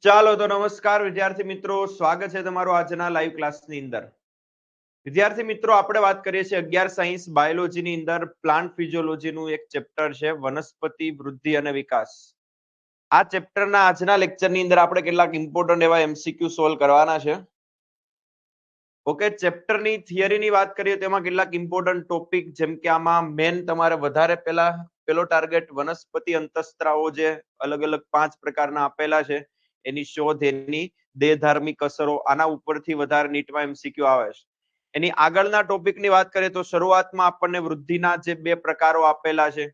ચાલો તો નમસ્કાર વિદ્યાર્થી મિત્રો, સ્વાગત છે તમારું આજના લાઈવ ક્લાસની અંદર. વિદ્યાર્થી મિત્રો, આપણે વાત કરીએ છીએ 11 સાયન્સ બાયોલોજીની અંદર પ્લાન્ટ ફિઝિયોલોજીનું એક ચેપ્ટર છે વનસ્પતિ વૃદ્ધિ અને વિકાસ. આ ચેપ્ટરના આજના લેક્ચરની અંદર આપણે કેટલાક ઇમ્પોર્ટન્ટ એવા એમસીક્યુ સોલ્વ કરવાના છે. ઓકે, ચેપ્ટરની થિયરીની વાત કરીએ તો એમાં કેટલાક ઇમ્પોર્ટન્ટ ટોપિક, જેમ કે આમાં મેન તમારે વધારે પેલો ટાર્ગેટ વનસ્પતિ અંતઃસ્ત્રાવો જે અલગ અલગ 5 પ્રકારના આપેલા છે એની શોધ, એની દેહધાર્મિક અસરો, આના ઉપરથી વધારે નીટમાં એમસીક્યુ આવે છે. એની આગળના ટોપિકની વાત કરીએ તો શરૂઆતમાં આપણને વૃદ્ધિના જે 2 પ્રકારો આપેલા છે,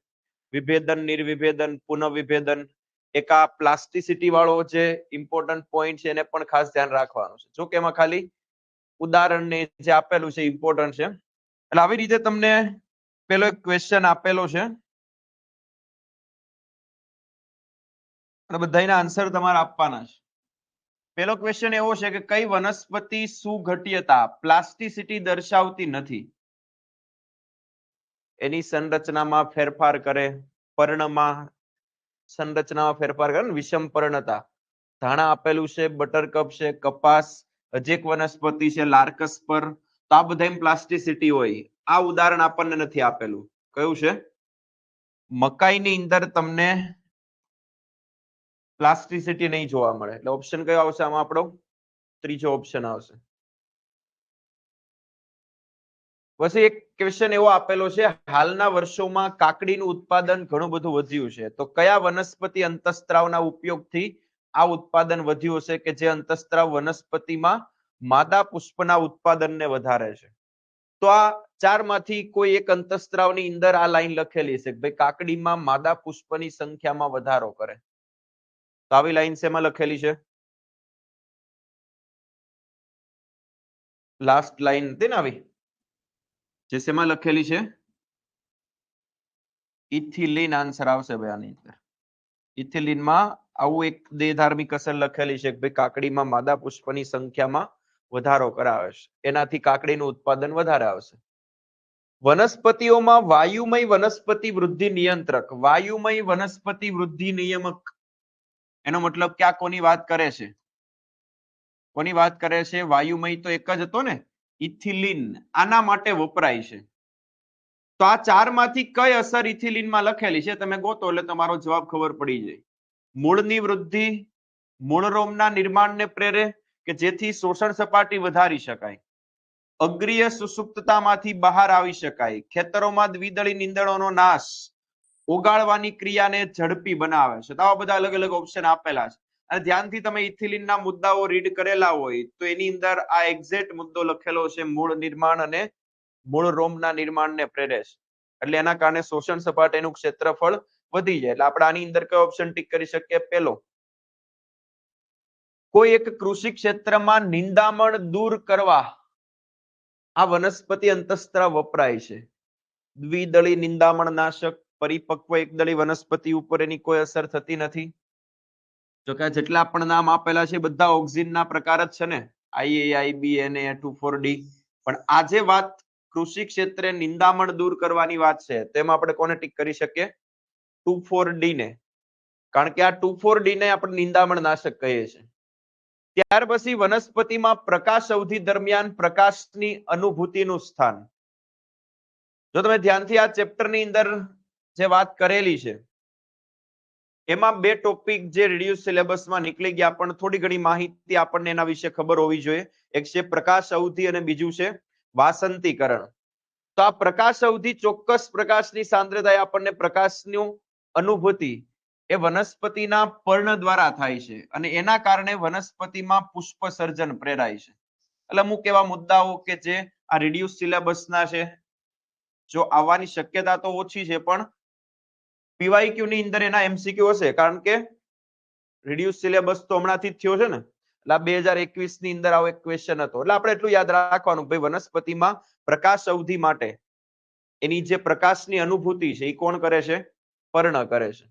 વિભેદન, નિર્વિભેદન, પુનઃવિભેદન. એક આ પ્લાસ્ટિસિટી વાળો જે ઇમ્પોર્ટન્ટ પોઈન્ટ છે એને પણ ખાસ ધ્યાન રાખવાનું છે. જો કે એમાં ખાલી ઉદાહરણને જે આપેલું છે ઇમ્પોર્ટન્ટ છે. એટલે આવી રીતે તમને પેલો એક ક્વેશ્ચન આપેલો છે અને બધાના આન્સર તમારે આપવાના છે. પેલો ક્વેશ્ચન એવો છે કે કઈ વનસ્પતિ સુઘટ્યતા પ્લાસ્ટિસિટી દર્શાવતી નથી? એની સંરચનામાં ફેરફાર કરે, પર્ણમાં સંરચનામાં ફેરફાર કરે ને, વિષમ પર્ણતા. ધાણા આપેલું છે, બટરકપ છે, કપાસ, હજી એક વનસ્પતિ છે લાર્કસ પર. તો આ બધા પ્લાસ્ટિસિટી હોય. આ ઉદાહરણ આપણને નથી આપેલું. કયું છે? મકાઈની અંદર તમને પ્લાસ્ટિસિટી નહીં જોવા મળે. એટલે ઓપ્શન કયો આવશે આમાં? આપણો ત્રીજો ઓપ્શન આવશે. પછી એક ક્વેશ્ચન એવો આપેલો છે, હાલના વર્ષોમાં કાકડીનું ઉત્પાદન ઘણું બધું વધ્યું છે, તો કયા વનસ્પતિ અંતઃસ્ત્રાવના ઉપયોગથી આ ઉત્પાદન વધ્યું હશે કે જે અંતઃસ્ત્રાવ વનસ્પતિમાં માદા પુષ્પના ઉત્પાદનને વધારે છે? તો આ 4 માંથી કોઈ એક અંતઃસ્ત્રાવની અંદર આ લાઈન લખેલી છે કે ભાઈ કાકડીમાં માદા પુષ્પની સંખ્યામાં વધારો કરે. તો આવી લાઈન શેમાં લખેલી છે? લાસ્ટ લાઈન હતી ને આવી, જે શેમાં લખેલી છે? ઇથિલિન આન્સર આવશે ભાઈ આની અંદર. ઇથિલિનમાં આવું એક દેહધાર્મિક અસર લખેલી છે કે ભાઈ કાકડીમાં માદા પુષ્પની સંખ્યામાં વધારો કરાવે છે, એનાથી કાકડીનું ઉત્પાદન વધારે આવશે. વનસ્પતિઓમાં વાયુમય વનસ્પતિ વૃદ્ધિ નિયંત્રક, વાયુમય વનસ્પતિ વૃદ્ધિ નિયામક, એનો મતલબ કે આ કોની વાત કરે છે? કોની વાત કરે છે? વાયુમય તો એક જ હતો ને, ઇથિલિન. આના માટે વપરાય છે. તો આ 4 માંથી કઈ અસર ઇથિલિનમાં લખેલી છે? તમે ગોતો એટલે તમારો જવાબ ખબર પડી જાય. મૂળની વૃદ્ધિ, મૂળરોમના નિર્માણને પ્રેરે કે જેથી શોષણ સપાટી વધારી શકાય, અગ્રીય સુષુપ્તતામાંથી બહાર આવી શકાય, ખેતરોમાં દ્વિદળી નીંદણોનો નાશ, ઓગાળવાની ક્રિયાને ઝડપી બનાવે છે. તો આવા બધા અલગ અલગ ઓપ્શન આપેલા છે. અને ધ્યાનથી તમે ઇથિલિનના મુદ્દાઓ રીડ કરેલા હોય તો એની અંદર આ એક્ઝેક્ટ મુદ્દો લખેલો છે, મૂળ નિર્માણ અને મૂળ રોમના નિર્માણને પ્રેરે છે. એટલે એના કારણે શોષણ સપાટીનું ક્ષેત્રફળ વધી જાય. એટલે આપણે આની અંદર કયો ઓપ્શન ટીક કરી શકીએ? પેલો. કોઈ એક કૃષિ ક્ષેત્રમાં નિંદામણ દૂર કરવા આ વનસ્પતિ અંતઃસ્ત્રાવ વપરાય છે. દ્વિદળી નિંદામણ નાશક, પરિપક્વ એકદળી વનસ્પતિ ઉપર એની કોઈ અસર થતી નથી. જો કે જેટલા પણ નામ આપેલા છે બધા ઓક્સિનના પ્રકાર જ છે ને, IAI, BNA, 2,4-D. પણ આજે વાત કૃષિ ક્ષેત્રે નિંદામણ દૂર કરવાની વાત છે, તેમાં આપણે કોને ટીક કરી શકીએ? 2,4-D ને. કારણ કે આ 2,4-D ને આપણે નિંદામણ નાશક કહીએ છીએ. ત્યાર પછી વનસ્પતિમાં પ્રકાશ અવધિ દરમિયાન પ્રકાશની અનુભૂતિનું સ્થાન. જો તમે ધ્યાનથી આ ચેપ્ટરની અંદર જે વાત કરેલી છે એમાં 2 ટોપિક જે રિડ્યુસ સિલેબસમાં નીકળી ગયા, પણ થોડી ઘણી માહિતી આપણને એના વિશે ખબર હોવી જોઈએ. એક છે પ્રકાશ અવધિ અને બીજું છે વાસંતીકરણ. તો આ પ્રકાશ અવધિ ચોક્કસ પ્રકાશની સાંદ્રતાએ આપણને પ્રકાશનું અનુભૂતિ એ વનસ્પતિના પર્ણ દ્વારા થાય છે અને એના કારણે વનસ્પતિમાં પુષ્પ સર્જન પ્રેરાય છે. એટલે અમુક એવા મુદ્દાઓ કે જે આ રિડ્યુસ સિલેબસના છે, જો આવવાની શક્યતા તો ઓછી છે, પણ પીવાયક્યુ ની અંદર એના એમસીક્યુ હશે, કારણ કે રિડ્યુસ સિલેબસ તો હમણાંથી જ થયો છે ને. એટલે 2021 ની અંદર આવો એક ક્વેશ્ચન હતો. એટલે આપણે એટલું યાદ રાખવાનું ભાઈ વનસ્પતિમાં પ્રકાશ અવધિ માટે એની જે પ્રકાશની અનુભૂતિ છે એ કોણ કરે છે? પર્ણ કરે છે.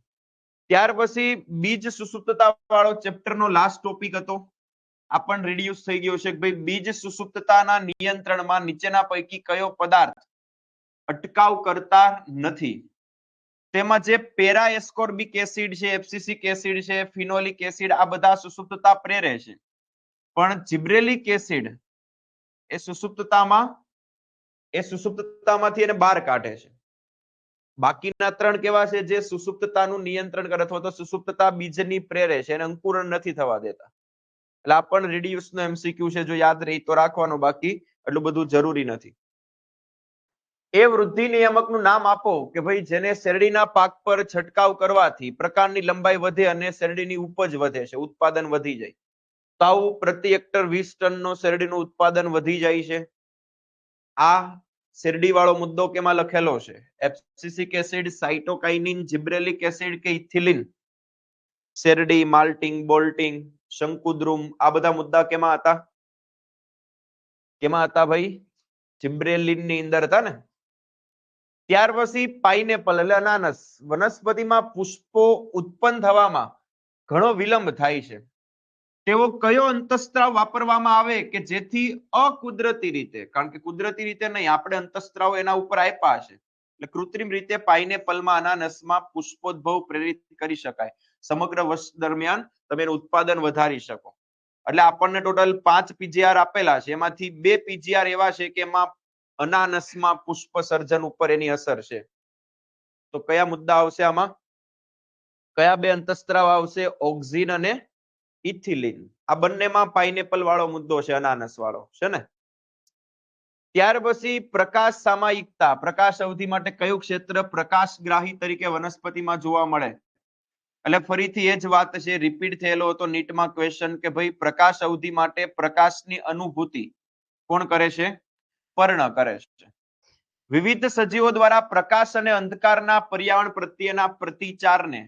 ત્યાર પછી બીજ સુષુપ્તતા વાળો ચેપ્ટરનો લાસ્ટ ટોપિક હતો. આ પણ રિડ્યુસ થઈ ગયો છે કે ભાઈ બીજ સુષુપ્તતાના નિયંત્રણમાં નીચેના પૈકી કયો પદાર્થ અટકાવ કરતા નથી? તેમાં જે પેરા એસ્કોર્બિક એસિડ છે, એબ્સિસિક એસિડ છે, ફિનોલિક એસિડ, આ બધા સુષુપ્તતા પ્રેરે છે. પણ જિબ્રેલિક એસિડ એ સુષુપ્તતામાંથી એને બહાર કાઢે છે. બાકીના ત્રણ કેવા છે? જે સુષુપ્તતાનું નિયંત્રણ કરે અથવા તો સુષુપ્તતા બીજની પ્રેરે છે, એને અંકુરણ નથી થવા દેતા. એટલે આ પણ રિડ્યુસ નો એમસીક્યુ છે, જો યાદ રહી તો રાખવાનું, બાકી એટલું બધું જરૂરી નથી. એ વૃદ્ધિ નિયામકનું નામ આપો કે ભાઈ જેને શેરડીના પાક પર છંટકાવ કરવાથી પ્રકાંડની લંબાઈ વધે અને શેરડીની ઉપજ વધે છે, ઉત્પાદન વધી જાય. તો આવું પ્રતિ હેક્ટર 20 ટનનો શેરડીનું ઉત્પાદન વધી જાય છે. આ શેરડી વાળો મુદ્દો કેમાં લખેલો છે? એબ્સિસિક એસિડ, સાઇટોકાઇનિન, જિબ્રેલિક એસિડ કે ઇથિલિન? શેરડી, માલ્ટિંગ, બોલ્ટિંગ, શંકુદ્રુમ, આ બધા મુદ્દા કેમાં હતા? કેમાં હતા ભાઈ? જિબ્રેલિન ની અંદર હતા ને. ત્યાર પછી પાઇનેપલ એટલે અનાનસ, વનસ્પતિમાં પુષ્પો ઉત્પન્ન થવામાં ઘણો વિલંબ થાય છે. તેવો કયો અંતસ્ત્રાવ વાપરવામાં આવે કે જેથી અકુદરતી રીતે, કારણ કે કુદરતી રીતે નહીં, આપણે અંતસ્ત્રાવ એના ઉપર આપ્યા છે, એટલે કૃત્રિમ રીતે પાઇનેપલમાં, અનાનસમાં પુષ્પોદ્ભવ પ્રેરિત કરી શકાય. સમગ્ર વર્ષ દરમિયાન તમે એનું ઉત્પાદન વધારી શકો. એટલે આપણને ટોટલ 5 પીજીઆર આપેલા છે, એમાંથી 2 પીજીઆર એવા છે કે એમાં અનાનસમાં પુષ્પ સર્જન ઉપર એની અસર છે. તો કયા મુદ્દા આવશે આમાં? કયા બે અંતસ્ત્રાવ આવશે? ઓક્ઝિન અને ઇથિલિન. આ બંનેમાં પાઇનેપલ વાળો મુદ્દો છે, અનાનસ વાળો છે ને. ત્યાર પછી પ્રકાશ સામાયિકતા, પ્રકાશ અવધિ માટે કયું ક્ષેત્ર પ્રકાશગ્રાહી તરીકે વનસ્પતિમાં જોવા મળે? એટલે ફરીથી એ જ વાત છે, રિપીટ થયેલો હતો નીટમાં ક્વેશ્ચન કે ભાઈ પ્રકાશ અવધિ માટે પ્રકાશની અનુભૂતિ કોણ કરે છે? પર્ણ કરે છે. વિવિધ સજીવો દ્વારા પ્રકાશ અને અંધકારના પર્યાવરણ પ્રત્યેના પ્રતિચારને,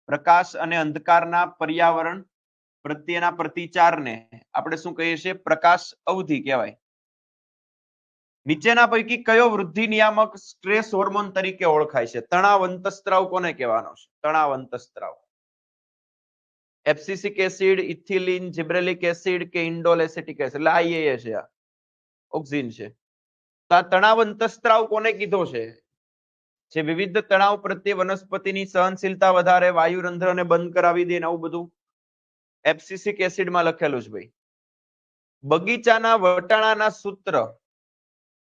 પ્રકાશ અને અંધકારના પર્યાવરણ પ્રત્યેના પ્રતિચારને આપણે શું કહીએ છીએ? પ્રકાશ અવધિ કહેવાય. નીચેના પૈકી કયો વૃદ્ધિ નિયામક સ્ટ્રેસ હોર્મોન તરીકે ઓળખાય છે? તણાવ અંતસ્ત્રાવ કોને કહેવાનો છે? તણાવ અંતસ્ત્રાવ. એબ્સિસિક એસિડ, ઇથિલિન, જિબ્રેલિક એસિડ કે ઇન્ડોલ એસિટિક એસિડ? એટલે આઈએ છે, આ ઓક્સિન છે. તો આ તણાવ અંતસ્ત્રાવ કોને કીધો છે? જે વિવિધ તણાવ પ્રત્યે વનસ્પતિની સહનશીલતા વધારે, વાયુરંધ્રને બંધ કરાવી દે, આવું બધું એબ્સિસિક એસિડમાં લખેલું છે ભાઈ. બગીચાના વટાણાના સૂત્ર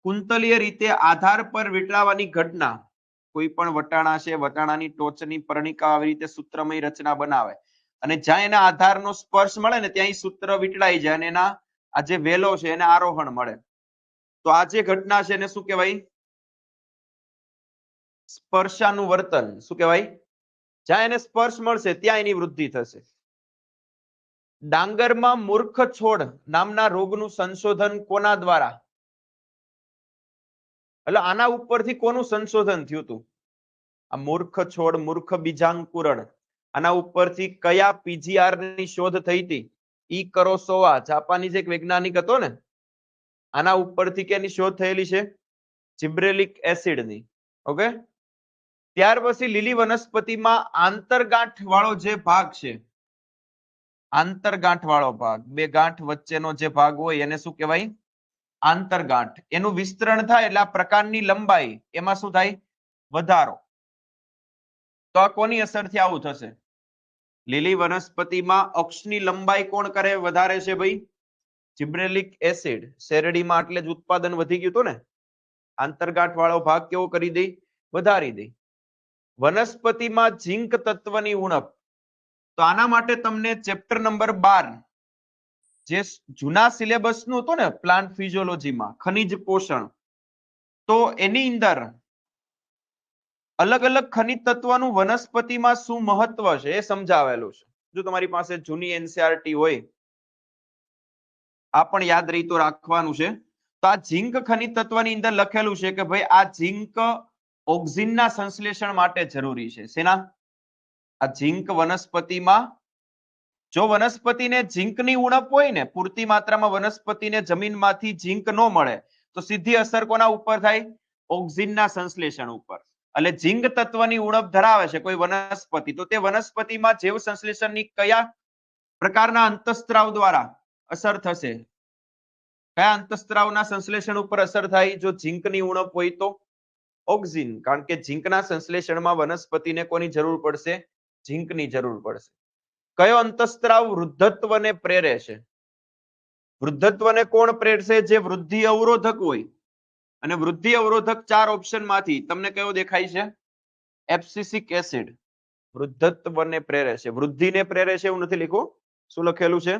કુંતલીય રીતે આધાર પર વીંટળાવવાની ઘટના. કોઈ પણ વટાણા છે, વટાણાની ટોચની પરણિકા આવી રીતે સૂત્રમય રચના બનાવે અને જ્યાં એના આધારનો સ્પર્શ મળે ને ત્યાં સૂત્ર વીંટળાઈ જાય અને એના આ જે વેલો છે એને આરોહણ મળે. તો આ જે ઘટના છે એને શું કહેવાય? સ્પર્શાનુવર્તન. શું કહેવાય? જ્યાં એને સ્પર્શ મળશે ત્યાં એની વૃદ્ધિ થશે. ડાંગરમાં મૂર્ખ છોડ નામના રોગનું સંશોધન કોના દ્વારા? એટલે આના ઉપરથી કોનું સંશોધન થયું હતું? આ મૂર્ખ છોડ, મૂર્ખ બીજાંકુરણ, આના ઉપરથી કયા પીજીઆર ની શોધ થઈ હતી? ઇકરોસોવા, જાપાનીઝ એક વૈજ્ઞાનિક હતો ને, આના ઉપરથી કેની શોધ થયેલી છે? જિબ્રેલિક એસિડની. ઓકે. ત્યાર પછી લીલી વનસ્પતિમાં આંતરગાંઠ વાળો જે ભાગ છે, આંતરગાંઠ વાળો ભાગ, બે ગાંઠ વચ્ચેનો જે ભાગ હોય એને શું કહેવાય? આંતરગાંઠ. એનું વિસ્તરણ થાય એટલે આ પ્રકારની લંબાઈ એમાં શું થાય? વધારો. તો આ કોની અસરથી આવું થશે? લીલી વનસ્પતિમાં અક્ષની લંબાઈ કોણ કરે? વધારે છે ભાઈ? જિબ્રેલિક એસિડ. શેરડીમાં એટલે જ ઉત્પાદન વધી ગયું હતું ને. આંતરગાંઠ વાળો ભાગ કેવો કરી દે? વધારી દે. વનસ્પતિમાં ઝિંક તત્વની ઉણપ. તો આના માટે તમને ચેપ્ટર નંબર 12 જે જૂના સિલેબસ નું હતું ને પ્લાન્ટ ફિઝિયોલોજીમાં, ખનિજ પોષણ, તો એની અંદર અલગ અલગ ખનિજ તત્વનું વનસ્પતિમાં શું મહત્વ છે એ સમજાવેલું છે. જો તમારી પાસે જૂની એનસીઆરટી હોય, આ પણ યાદ રહી તો રાખવાનું છે. તો આ ઝિંક ખનિજ તત્વની અંદર લખેલું છે કે ભાઈ આ ઝિંક ઓક્સિનના સંશ્લેષણ માટે જરૂરી છે. શેના? આ ઝિંક વનસ્પતિમાં, જો વનસ્પતિને ઝિંકની ઉણપ હોય ને, પૂરતી માત્રામાં વનસ્પતિને જમીનમાંથી ઝિંક ન મળે તો સીધી અસર કોના ઉપર થાય? ઓક્સિનના સંશ્લેષણ ઉપર. એટલે ઝિંક તત્વની ઉણપ ધરાવે છે કોઈ વનસ્પતિ, તો તે વનસ્પતિમાં જૈવ સંશ્લેષણની કયા પ્રકારના અંતસ્ત્રાવ દ્વારા અસર થશે? કયા અંતસ્ત્રાવના સંશ્લેષણ ઉપર અસર થાય જો ઝિંકની ઉણપ હોય તો? ઓક્સિન, કારણ કે ઝીંકના સંશ્લેષણમાં વનસ્પતિને કોની જરૂર પડશે? ઝીંકની જરૂર પડશે. કયો અંતઃસ્ત્રાવ વૃદ્ધત્વને પ્રેરે છે? વૃદ્ધત્વને કોણ પ્રેરશે? જે વૃદ્ધિ અવરોધક હોય. અને વૃદ્ધિ અવરોધક 4 ઓપ્શનમાંથી તમને કયો દેખાય છે? એબ્સિસિક એસિડ વૃદ્ધત્વને પ્રેરે છે. વૃદ્ધિને પ્રેરે છે એવું નથી લખ્યું. શું લખેલું છે?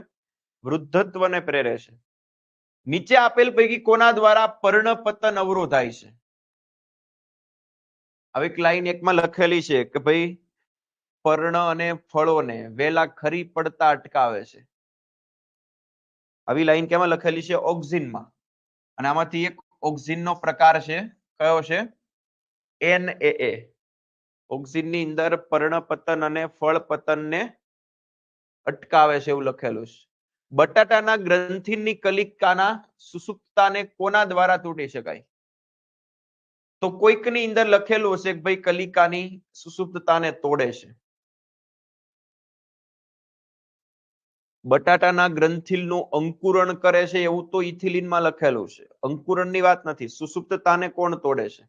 વૃદ્ધત્વને પ્રેરે છે. નીચે આપેલ પૈકી કોના દ્વારા પર્ણપતન અવરોધાય છે? હવે લાઈન 1 માં લખેલી છે કે ભાઈ પર્ણ અને ફળોને વેલા ખરી પડતા અટકાવે છે. આવી લાઈન કેમાં લખેલી છે? ઓક્સિનમાં. અને આમાંથી એક ઓક્સિનનો પ્રકાર છે, કયો છે? NAA. ઓક્સિનની અંદર પર્ણપતન અને ફળપતનને અટકાવે છે એવું લખેલું છે. બટાટાના ગ્રંથિની કલિકાના સુસુપ્તતાને કોના દ્વારા તૂટી શકાય? તો કોઈકની અંદર લખેલું હશે કે ભાઈ કલિકાની સુસુપ્તતાને તોડે છે. બટાટાના ગ્રંથિલનું અંકુરણ કરે છે એવું તો ઇથિલિનમાં લખેલું છે. અંકુરણની વાત નથી. સુસુપ્તતાને કોણ તોડે છે?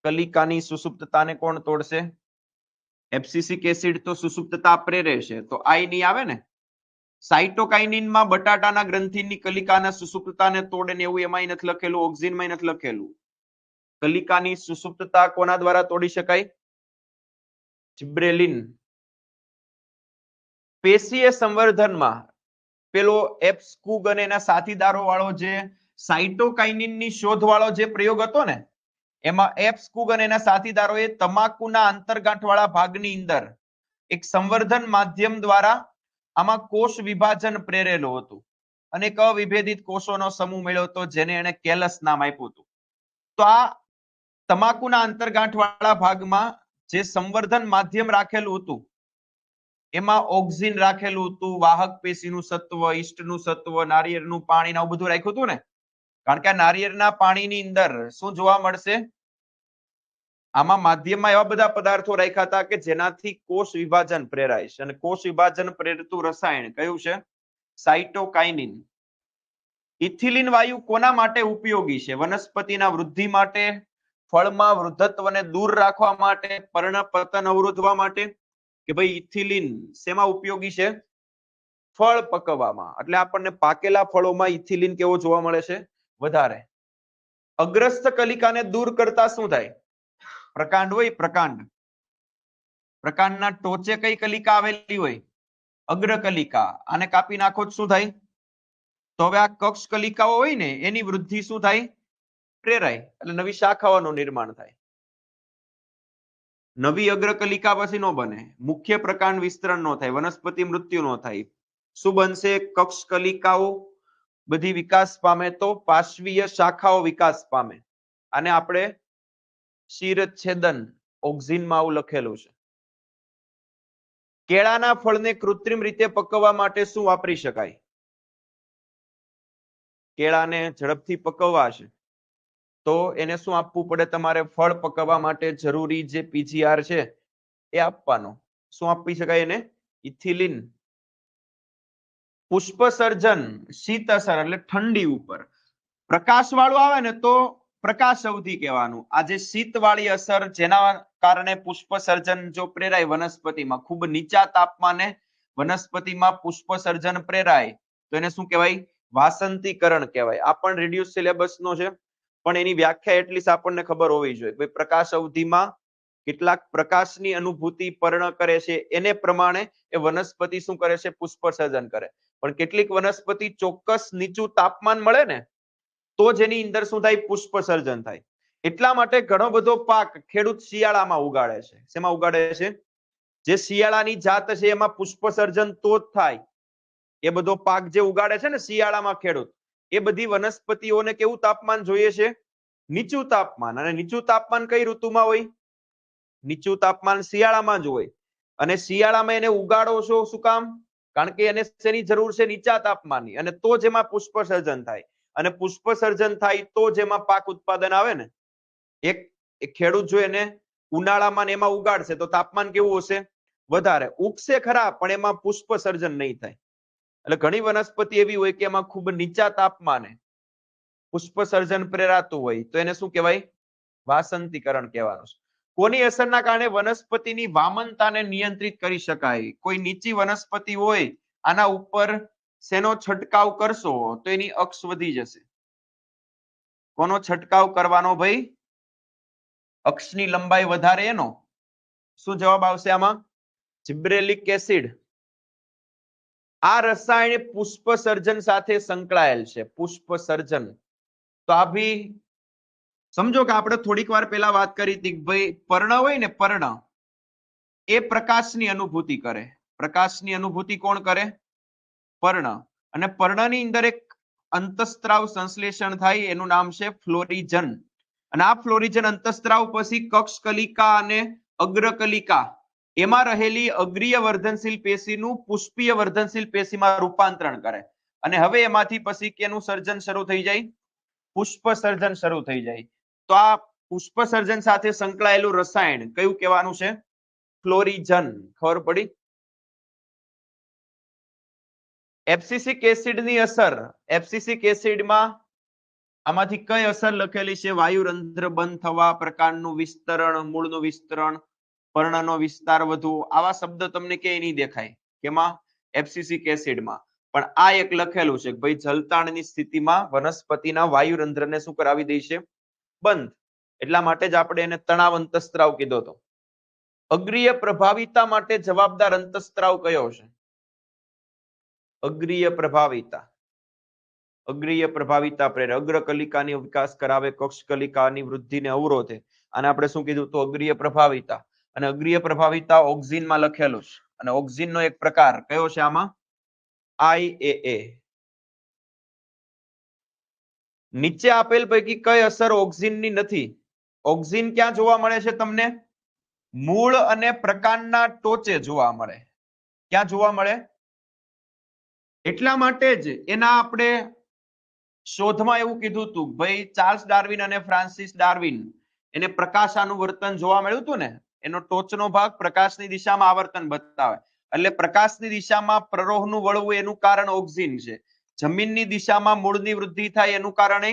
કલિકાની સુસુપ્તતાને કોણ તોડશે? એબ્સિસિક એસિડ તો સુસુપ્તતા પ્રેરે છે, તો આઈ ની આવે ને. સાઇટોકાઇનિનમાં બટાટાના ગ્રંથિની કલિકાના સુસુપ્તતાને તોડે ને એવું એમાંય નથી લખેલું, ઓક્સિનમાં નથી લખેલું. કલિકાની સુસુપ્તતા કોના દ્વારા તોડી શકાય? જિબ્રેલિન. પેશીય સંવર્ધનમાં પેલો એપ્સકુગ અને એના સાથીદારો વાળો જે સાઇટોકાઇનિનની શોધ વાળો જે પ્રયોગ હતો ને, એમાં એપ્સકુગ અને એના સાથીદારોએ તમાકુના આંતરગાંઠવાળા ભાગની અંદર એક સંવર્ધન માધ્યમ દ્વારા આમાં કોષ વિભાજન પ્રેરેલું હતું અને એક અવિભેદિત કોષોનો સમૂહ મળ્યો હતો જેને એને કેલસ નામ આપ્યું હતું. તો આ તમાકુના આંતરગાંઠવાળા ભાગમાં જે સંવર્ધન માધ્યમ રાખેલું હતું એમાં ઓક્સિન રાખેલું હતું, વાહક પેશીનું સત્વ, ઈસ્ટનું સત્વ, નારિયેળનું પાણી, આવું બધું રાખ્યું હતું ને. કારણ કે આ નારિયેળના પાણીની અંદર શું જોવા મળશે? આમાં માધ્યમમાં એવા બધા પદાર્થો રાખ્યા હતા કે જેનાથી કોષ વિભાજન પ્રેરાય છે. અને કોષ વિભાજન પ્રેરતું રસાયણ કયું છે? સાઇટોકાઇનિન. ઇથિલિન વાયુ કોના માટે ઉપયોગી છે? વનસ્પતિના વૃદ્ધિ માટે, ફળમાં વૃદ્ધત્વને દૂર રાખવા માટે, પર્ણપતન અવરોધવા માટે, કે ભાઈ ઇથિલિન શેમાં ઉપયોગી છે? ફળ પકવવામાં. એટલે આપણને પાકેલા ફળોમાં ઇથિલિન કેવો જોવા મળે છે? વધારે. અગ્રસ્થ કલિકાને દૂર કરતા શું થાય? પ્રકાંડ હોય, પ્રકાંડ. પ્રકાંડના ટોચે કઈ કલિકા આવેલી હોય? અગ્રકલિકા. આને કાપી નાખો તો શું થાય? તો હવે આ કક્ષ કલિકાઓ હોય ને એની વૃદ્ધિ શું થાય? પ્રેરાય. એટલે નવી શાખાઓનું નિર્માણ થાય. નવી અગ્રકલિકા પછી નો બને, મુખ્ય પ્રકાંડ વિસ્તરણ નો થાય, વનસ્પતિ મૃત્યુ નો થાય. શું બનશે? કક્ષ કલિકાઓ બધી વિકાસ પામે તો પાર્શ્વીય શાખાઓ વિકાસ પામે. આને આપણે શિરચ્છેદન ઓક્સિનમાં આવું લખેલું છે. કેળાના ફળને કૃત્રિમ રીતે પકવવા માટે શું વાપરી શકાય? કેળાને ઝડપથી પકવવા છે તો એને શું આપવું પડે? તમારે ફળ પકવવા માટે જરૂરી જે પીજીઆર છે એ આપવાનો. શું આપી શકાય એને? ઇથિલિન. પુષ્પ સર્જન શીત અસર એટલે ઠંડી ઉપર. પ્રકાશ વાળું આવે ને તો પ્રકાશ અવધિ કહેવાનું. આ જે શીત વાળી અસર જેના કારણે પુષ્પ સર્જન જો પ્રેરાય વનસ્પતિમાં, ખૂબ નીચા તાપમાને વનસ્પતિમાં પુષ્પ સર્જન પ્રેરાય તો એને શું કહેવાય? વાસંતીકરણ કહેવાય. આ પણ રિડ્યુસ સિલેબસ નો છે, પણ એની વ્યાખ્યા એટલી આપણને ખબર હોવી જોઈએ. પ્રકાશ અવધિમાં કેટલાક પ્રકાશની અનુભૂતિ પર્ણ કરે છે, એને પ્રમાણે એ વનસ્પતિ શું કરે છે? પુષ્પ સર્જન કરે. પણ કેટલીક વનસ્પતિ ચોક્કસ નીચું તાપમાન મળે ને તો જેની અંદર શું થાય? પુષ્પ સર્જન થાય. એટલા માટે ઘણો બધો પાક ખેડૂત શિયાળામાં ઉગાડે છે. શેમાં ઉગાડે છે? જે શિયાળાની જાત છે એમાં પુષ્પ સર્જન તો જ થાય. એ બધો પાક જે ઉગાડે છે ને શિયાળામાં ખેડૂત, એ બધી વનસ્પતિઓને કેવું તાપમાન જોઈએ છે? નીચું તાપમાન. અને નીચું તાપમાન કઈ ઋતુમાં હોય? નીચું તાપમાન શિયાળામાં જ હોય. અને શિયાળામાં એને ઉગાડો છો શું કામ? કારણ કે એને શેની જરૂર છે? નીચા તાપમાનની. અને તો જ એમાં પુષ્પ સર્જન થાય. અને પુષ્પ સર્જન થાય તો જ એમાં પાક ઉત્પાદન આવે ને. એક ખેડૂત જો એને ઉનાળામાં એમાં ઉગાડશે તો તાપમાન કેવું હશે? વધારે. ઉગશે ખરા પણ એમાં પુષ્પ સર્જન નહીં થાય. એટલે ઘણી વનસ્પતિ એવી હોય કે એમાં ખૂબ નીચા તાપમાને પુષ્પ સર્જન પ્રેરાતું હોય તો એને શું કહેવાય? વાસંતીકરણ કહેવાનું છે. કોની અસરના કારણે વનસ્પતિની વામનતાને નિયંત્રિત કરી શકાય? કોઈ નીચી વનસ્પતિ હોય આના ઉપર શેનો છંટકાવ કરશો તો એની અક્ષ વધી જશે. કોનો છંટકાવ કરવાનો ભાઈ? અક્ષની લંબાઈ વધારે એનો. શું જવાબ આવશે આમાં? જિબ્રેલિક એસિડ. આ રસાયણ પુષ્પ સર્જન સાથે સંકળાયેલ છે. પુષ્પ સર્જન. તો આ ભી સમજો કે આપણે થોડીક વાર પહેલા વાત કરી હતી ભાઈ પર્ણ હોય ને, પર્ણ એ પ્રકાશની અનુભૂતિ કરે. પ્રકાશની અનુભૂતિ કોણ કરે? પર્ણ. અને પર્ણની અંદર એક અંતસ્ત્રાવ સંશ્લેષણ થાય એનું નામ છે ફ્લોરિજન. અને આ ફ્લોરિજન અંતસ્ત્રાવ પછી કક્ષકલિકા અને અગ્રકલિકા એમાં રહેલી અગ્રીય વર્ધનશીલ પેશીનું પુષ્પીય વર્ધનશીલ પેશીમાં રૂપાંતરણ કરે. અને હવે એમાંથી પછી કેનું સર્જન શરૂ થઈ જાય? પુષ્પ સર્જન શરૂ થઈ જાય. તો આ પુષ્પ સર્જન સાથે સંકળાયેલું રસાયણ કયું કહેવાનું છે? ફ્લોરિજન. ખબર પડી? એબ્સિસિક એસિડની અસર. એબ્સિસિક એસિડમાં આમાંથી કઈ અસર લખેલી છે? વાયુરંધ્ર બંધ થવા, પ્રકાંડનું વિસ્તરણ, મૂળનું વિસ્તરણ, પર્ણનો વિસ્તાર વધુ. આવા શબ્દ તમને ક્યાંય નહીં દેખાય. કેમાં? એબ્સિસિક એસિડમાં. પણ આ એક લખેલું છે કે ભાઈ જલતાણની સ્થિતિમાં વનસ્પતિના વાયુરંધ્રને શું કરાવી દે છે? બંધ. એટલા માટે જ આપણે એને તણાવ અંતસ્ત્રાવ કીધો હતો. અગ્રીય પ્રભાવિતા માટે જવાબદાર અંતસ્ત્રાવ કયો છે? અગ્રીય પ્રભાવિતા. અગ્રીય પ્રભાવિતા પ્રેરે અગ્રકલિકાની વિકાસ કરાવે, કક્ષકલિકાની વૃદ્ધિને અવરોધે. અને આપણે શું કીધું? તો અગ્રીય પ્રભાવિતા. અને અગ્રીય પ્રભાવિતા ઓક્સિનમાં લખેલું છે. અને ઓક્સિનનો એક પ્રકાર કયો છે આમાં? IAA. નીચે આપેલ પૈકી કઈ અસર ઓક્સિનની નથી? ઓક્સિન ક્યાં જોવા મળે છે તમને? મૂળ અને પ્રકાંડના ટોચે જોવા મળે. ક્યાં જોવા મળે? એટલા માટે જ એના આપણે શોધમાં એવું કીધું હતું ભાઈ ચાર્લ્સ ડાર્વિન અને ફ્રાન્સિસ ડાર્વિન એને પ્રકાશાનુવર્તન જોવા મળ્યું હતું ને, એનો ટોચનો ભાગ પ્રકાશની દિશામાં આવર્તન બતાવે. એટલે પ્રકાશની દિશામાં પ્રરોહનું વળવું એનું કારણ ઓક્સિન છે. જમીનની દિશામાં મૂળની વૃદ્ધિ થાય એનું કારણે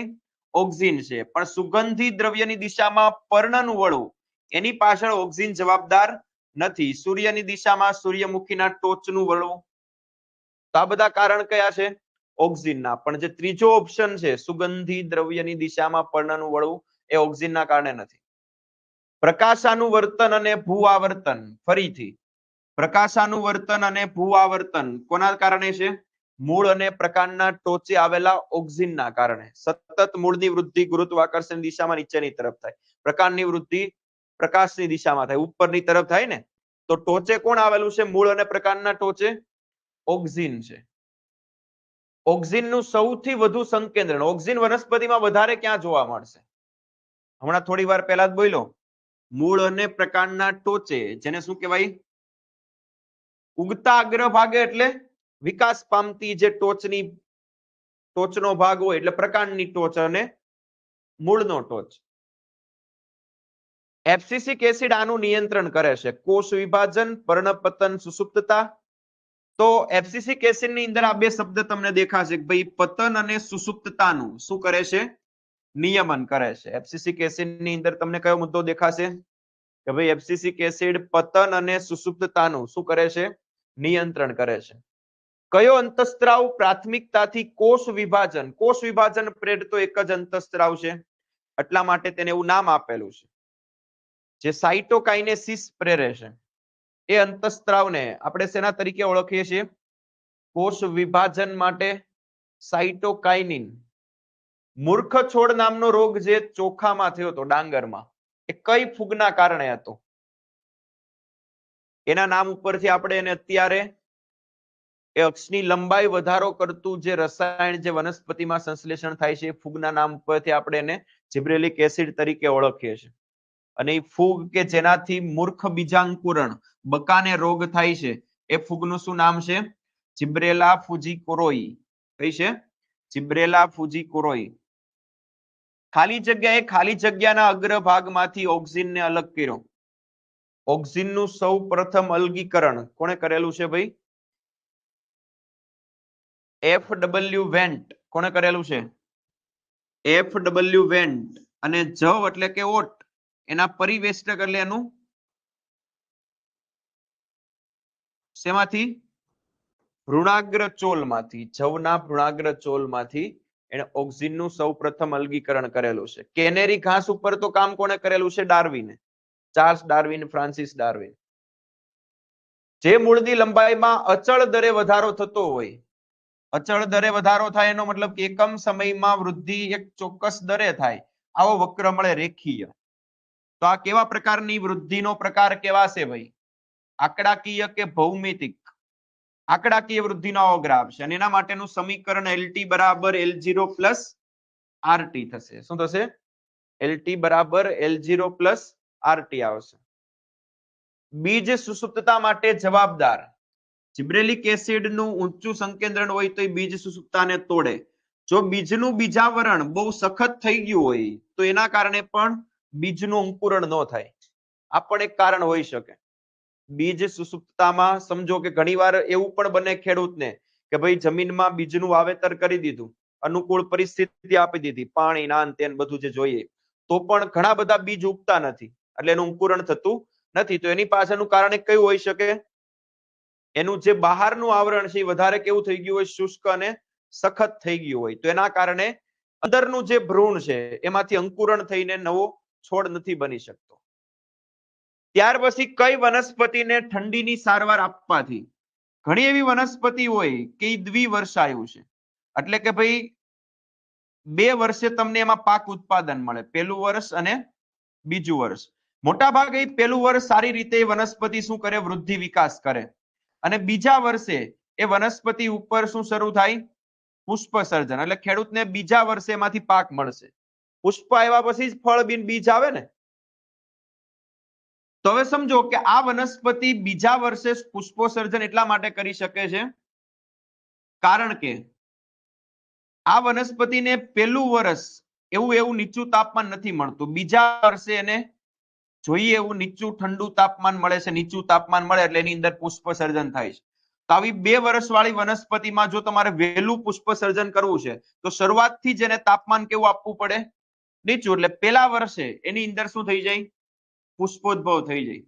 ઓક્સિન છે. પણ સુગંધી દ્રવ્યની દિશામાં પર્ણનું વળવું એની પાછળ ઓક્સિન જવાબદાર નથી. સૂર્યની દિશામાં સૂર્યમુખીના ટોચનું વળવું. તો આ બધા કારણ કયા છે? ઓક્સિનના. પણ જે ત્રીજો ઓપ્શન છે સુગંધી દ્રવ્યની દિશામાં પર્ણનું વળવું એ ઓક્સિનના કારણે નથી. પ્રકાશાનુવર્તન અને ભૂઆવર્તન. ફરીથી પ્રકાશાનુવર્તન અને ભૂઆવર્તન કોના કારણે છે? મૂળ અને પ્રકાંડના ટોચે આવેલા ઓક્સિનના કારણે. સતત મૂળની વૃદ્ધિ ગુરુત્વાકર્ષણ દિશામાં નીચેની તરફ થાય, પ્રકાંડની વૃદ્ધિ પ્રકાશની દિશામાં થાય, ઉપરની તરફ થાય ને. તો ટોચે કોણ આવેલું છે? મૂળ અને પ્રકાંડના ટોચે ઓક્સિન છે. ઓક્સિનનું સૌથી વધુ સંકેન્દ્રણ. ઓક્સિન વનસ્પતિમાં વધારે ક્યાં જોવા મળશે? હમણાં થોડી વાર પહેલા જ બોલ્યો, મૂળ અને પ્રકાંડના ટોચે, જેને શું કહેવાય? ઉગતા અગ્રભાગે એટલે વિકાસ પામતી જે ટોચનો ભાગ હોય એટલે પ્રકાંડની ટોચ અને મૂળનો ટોચ. એબ્સિસિક એસિડ આનું નિયંત્રણ કરે છે. કોષ વિભાજન, પર્ણપતન, સુસુપ્તતા. તો એબ્સિસિક એસિડની અંદર આ બે શબ્દ તમને દેખાશે કે ભાઈ પતન અને સુસુપ્તતાનું શું કરે છે? નિયમન કરે છે. એબ્સિસિક એસિડની અંદર તમને કયો મુદ્દો દેખાશે? કે ભાઈ એબ્સિસિક એસિડ પતન અને સુસુપ્તતાનું શું કરે છે? નિયંત્રણ કરે છે. કયો અંતસ્ત્રાવ પ્રાથમિકતાથી કોષ વિભાજન? કોષ વિભાજન પ્રેરતો એક જ અંતસ્ત્રાવ છે, એટલા માટે તેને એવું નામ આપેલું છે. જે સાઇટોકાઇનેસિસ પ્રેરે છે એ અંતસ્ત્રાવને આપણે શેના તરીકે ઓળખીએ છીએ? કોષ વિભાજન માટે સાઇટોકાઇનિન. મૂર્ખ છોડ નામનો રોગ જે ચોખામાં થયો હતો, ડાંગરમાં, એ કઈ ફૂગના કારણે હતો? એના નામ ઉપરથી આપણે એને અત્યારે એ અક્ષની લંબાઈ વધારો કરતું જે રસાયણ જે વનસ્પતિમાં સંશ્લેષણ થાય છે એ ફૂગના નામ ઉપરથી આપણે એને જિબ્રેલિક એસિડ તરીકે ઓળખીએ છીએ. અને એ ફૂગ કે જેનાથી મૂર્ખ બીજાંકુરણ બકાને રોગ થાય છે એ ફૂગનું શું નામ છે? જિબ્રેલા ફુજીકોરોઈ. કઈ છે? જિબ્રેલા ફુજીકોરોઈ. ખાલી જગ્યાએ ખાલી જગ્યાના અગ્રભાગમાંથી ઓક્સિનને અલગ કર્યો. ઓક્સિનનું સૌ પ્રથમ અલગીકરણ કોણે કરેલું છે ભાઈ? FW vent. કોણે કરેલું છે? FW vent. અને જવ એટલે કે ઓટ એના પરિવેષ્ટક એટલે એનું શેમાંથી ભ્રૂણાગ્ર ચોલમાંથી, જવના ભ્રૂણાગ્ર ચોલમાંથી એને ઓક્સિનનું સૌપ્રથમ અલગીકરણ કરેલું છે. કેનેરી ઘાસ ઉપર તો કામ કોણે કરેલું છે? ડાર્વિને. Charles Darwin, Francis Darwin. જે મૂળની લંબાઈમાં અચળ દરે વધારો થતો હોય, અચળ દરે વધારો થાય એનો મતલબ કે એકમ સમયમાં વૃદ્ધિ એક ચોક્કસ દરે થાય, આવો વક્ર મળે રેખીય. તો આ કેવા પ્રકારની વૃદ્ધિનો પ્રકાર કેવાશે ભાઈ? આંકડાકીય કે ભૌમિતિક? આંકડાકીય વૃદ્ધિનો આવો ગ્રાફ છે, અને એના માટેનું સમીકરણ LT બરાબર L0 પ્લસ RT થશે. શું થશે? LT બરાબર L0 પ્લસ RT આવશે. બીજ સુસુપ્તતા માટે જવાબદાર જિબ્રેલિક એસિડનું ઊંચું સંકેન્દ્રણ હોય તો એ બીજ સુસુપ્તતાને તોડે. જો બીજનું બીજાવરણ બહુ સખત થઈ ગયું હોય તો એના કારણે પણ બીજનું અંકુરણ ન થાય. આ પણ એક કારણ હોઈ શકે. બીજ સુસુપ્તતામાં સમજો કે ઘણીવાર એવું પણ બને ખેડૂતને કે ભાઈ જમીનમાં બીજનું વાવેતર કરી દીધું, અનુકૂળ પરિસ્થિતિ આપી દીધી, પાણી નાન તેન બધું જે જોઈએ, તો પણ ઘણા બધા બીજ ઉગતા નથી, એટલે એનું અંકુરણ થતું નથી. તો એની પાછળનું કારણ કયું હોઈ શકે? એનું જે બહારનું આવરણ છે એ વધારે કેવું થઈ ગયું હોય? શુષ્ક અને સખત થઈ ગયું હોય. તો એના કારણે અંદરનું જે ભ્રૂણ છે એમાંથી અંકુરણ થઈને નવો છોડ નથી બની શકતો. ત્યાર પછી કઈ વનસ્પતિને ઠંડીની સારવાર આપવાથી? ઘણી એવી વનસ્પતિ હોય કે દ્વિવર્ષાયુ છે, એટલે કે ભાઈ 2 વર્ષે તમને એમાં પાક ઉત્પાદન મળે, પહેલું વર્ષ અને બીજું વર્ષ. મોટા ભાગે પહેલું વર્ષ સારી રીતે વનસ્પતિ શું કરે? વૃદ્ધિ વિકાસ કરે, અને બીજા વર્ષે એ વનસ્પતિ ઉપર શું શરૂ થાય? પુષ્પ સર્જન. એટલે ખેડૂતને બીજા વર્ષે એમાંથી પાક મળશે. પુષ્પ આવ્યા પછી જ ફળ બીજ આવે ને. તો હવે સમજો કે આ વનસ્પતિ બીજા વર્ષે પુષ્પોસર્જન એટલા માટે કરી શકે છે કારણ કે આ વનસ્પતિને પહેલું વર્ષ એવું નીચું તાપમાન નથી મળતું, બીજા વર્ષે એને જોઈએ એવું નીચું ઠંડુ તાપમાન મળે છે. નીચું તાપમાન મળે એટલે એની અંદર પુષ્પ સર્જન થાય છે. તો આવી 2 વર્ષ વાળી વનસ્પતિમાં જો તમારે વહેલું પુષ્પ સર્જન કરવું છે તો શરૂઆતથી જ એને તાપમાન કેવું આપવું પડે? નીચું. એટલે પહેલા વર્ષે એની અંદર શું થઈ જાય? પુષ્પોદ્ભવ થઈ જાય.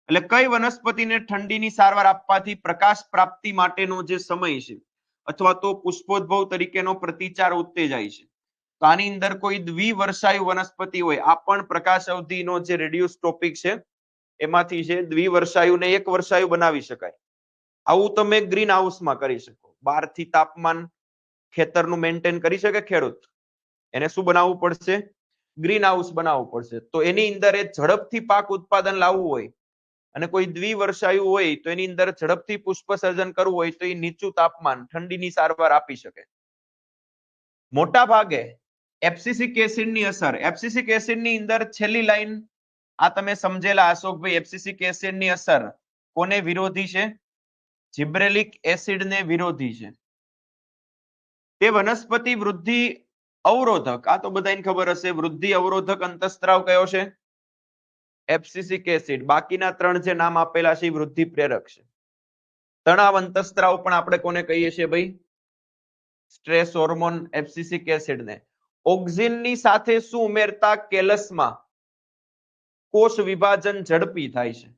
એટલે કઈ વનસ્પતિને ઠંડીની સારવાર આપવાથી પ્રકાશ પ્રાપ્તિ માટેનો જે સમય છે અથવા તો પુષ્પોદ્ભવ તરીકેનો પ્રતિચાર ઉત્તેજાય છે? તો આની અંદર કોઈ દ્વિવર્ષાયુ વનસ્પતિ હોય, આ પણ પ્રકાશ અવધિનો જે રેડિયુસ ટોપિક છે એમાંથી છે. દ્વિવર્ષાયુને એક વર્ષાયુ બનાવી શકાય. આવું તમે ગ્રીન હાઉસમાં કરી શકો. 12 થી તાપમાન ખેતરનું મેન્ટેન કરી શકે ખેડૂત? એને શું બનાવવું પડશે? ગ્રીન હાઉસ બનાવવું પડશે. તો એની અંદર એ ઝડપથી પાક ઉત્પાદન લાવવું હોય અને કોઈ દ્વિવર્ષાયુ હોય તો એની અંદર ઝડપથી પુષ્પ સર્જન કરવું હોય તો એ નીચું તાપમાન ઠંડીની સારવાર આપી શકે. મોટા ભાગે એબ્સિસિક એસિડની અસર, એબ્સિસિક એસિડની અંદર છેલ્લી લાઈન આ તમે સમજેલા હશો કે ભાઈ એબ્સિસિક એસિડની અસર કોને વિરોધી છે? જિબ્રેલિક એસિડને વિરોધી છે. તે વનસ્પતિ વૃદ્ધિ અવરોધક, આ તો બધાને ખબર હશે, વૃદ્ધિ અવરોધક અંતઃસ્ત્રાવ કયો છે? એબ્સિસિક એસિડ. બાકીના 3 જે નામ આપેલા છે એ વૃદ્ધિ પ્રેરક છે. તણાવ અંતઃસ્ત્રાવ પણ આપણે કોને કહીએ છીએ ભાઈ? Stress hormone એબ્સિસિક એસિડને. ઓક્સિનની સાથે શું ઉમેરતા કેલસમાં કોષ વિભાજન ઝડપી થાય છે?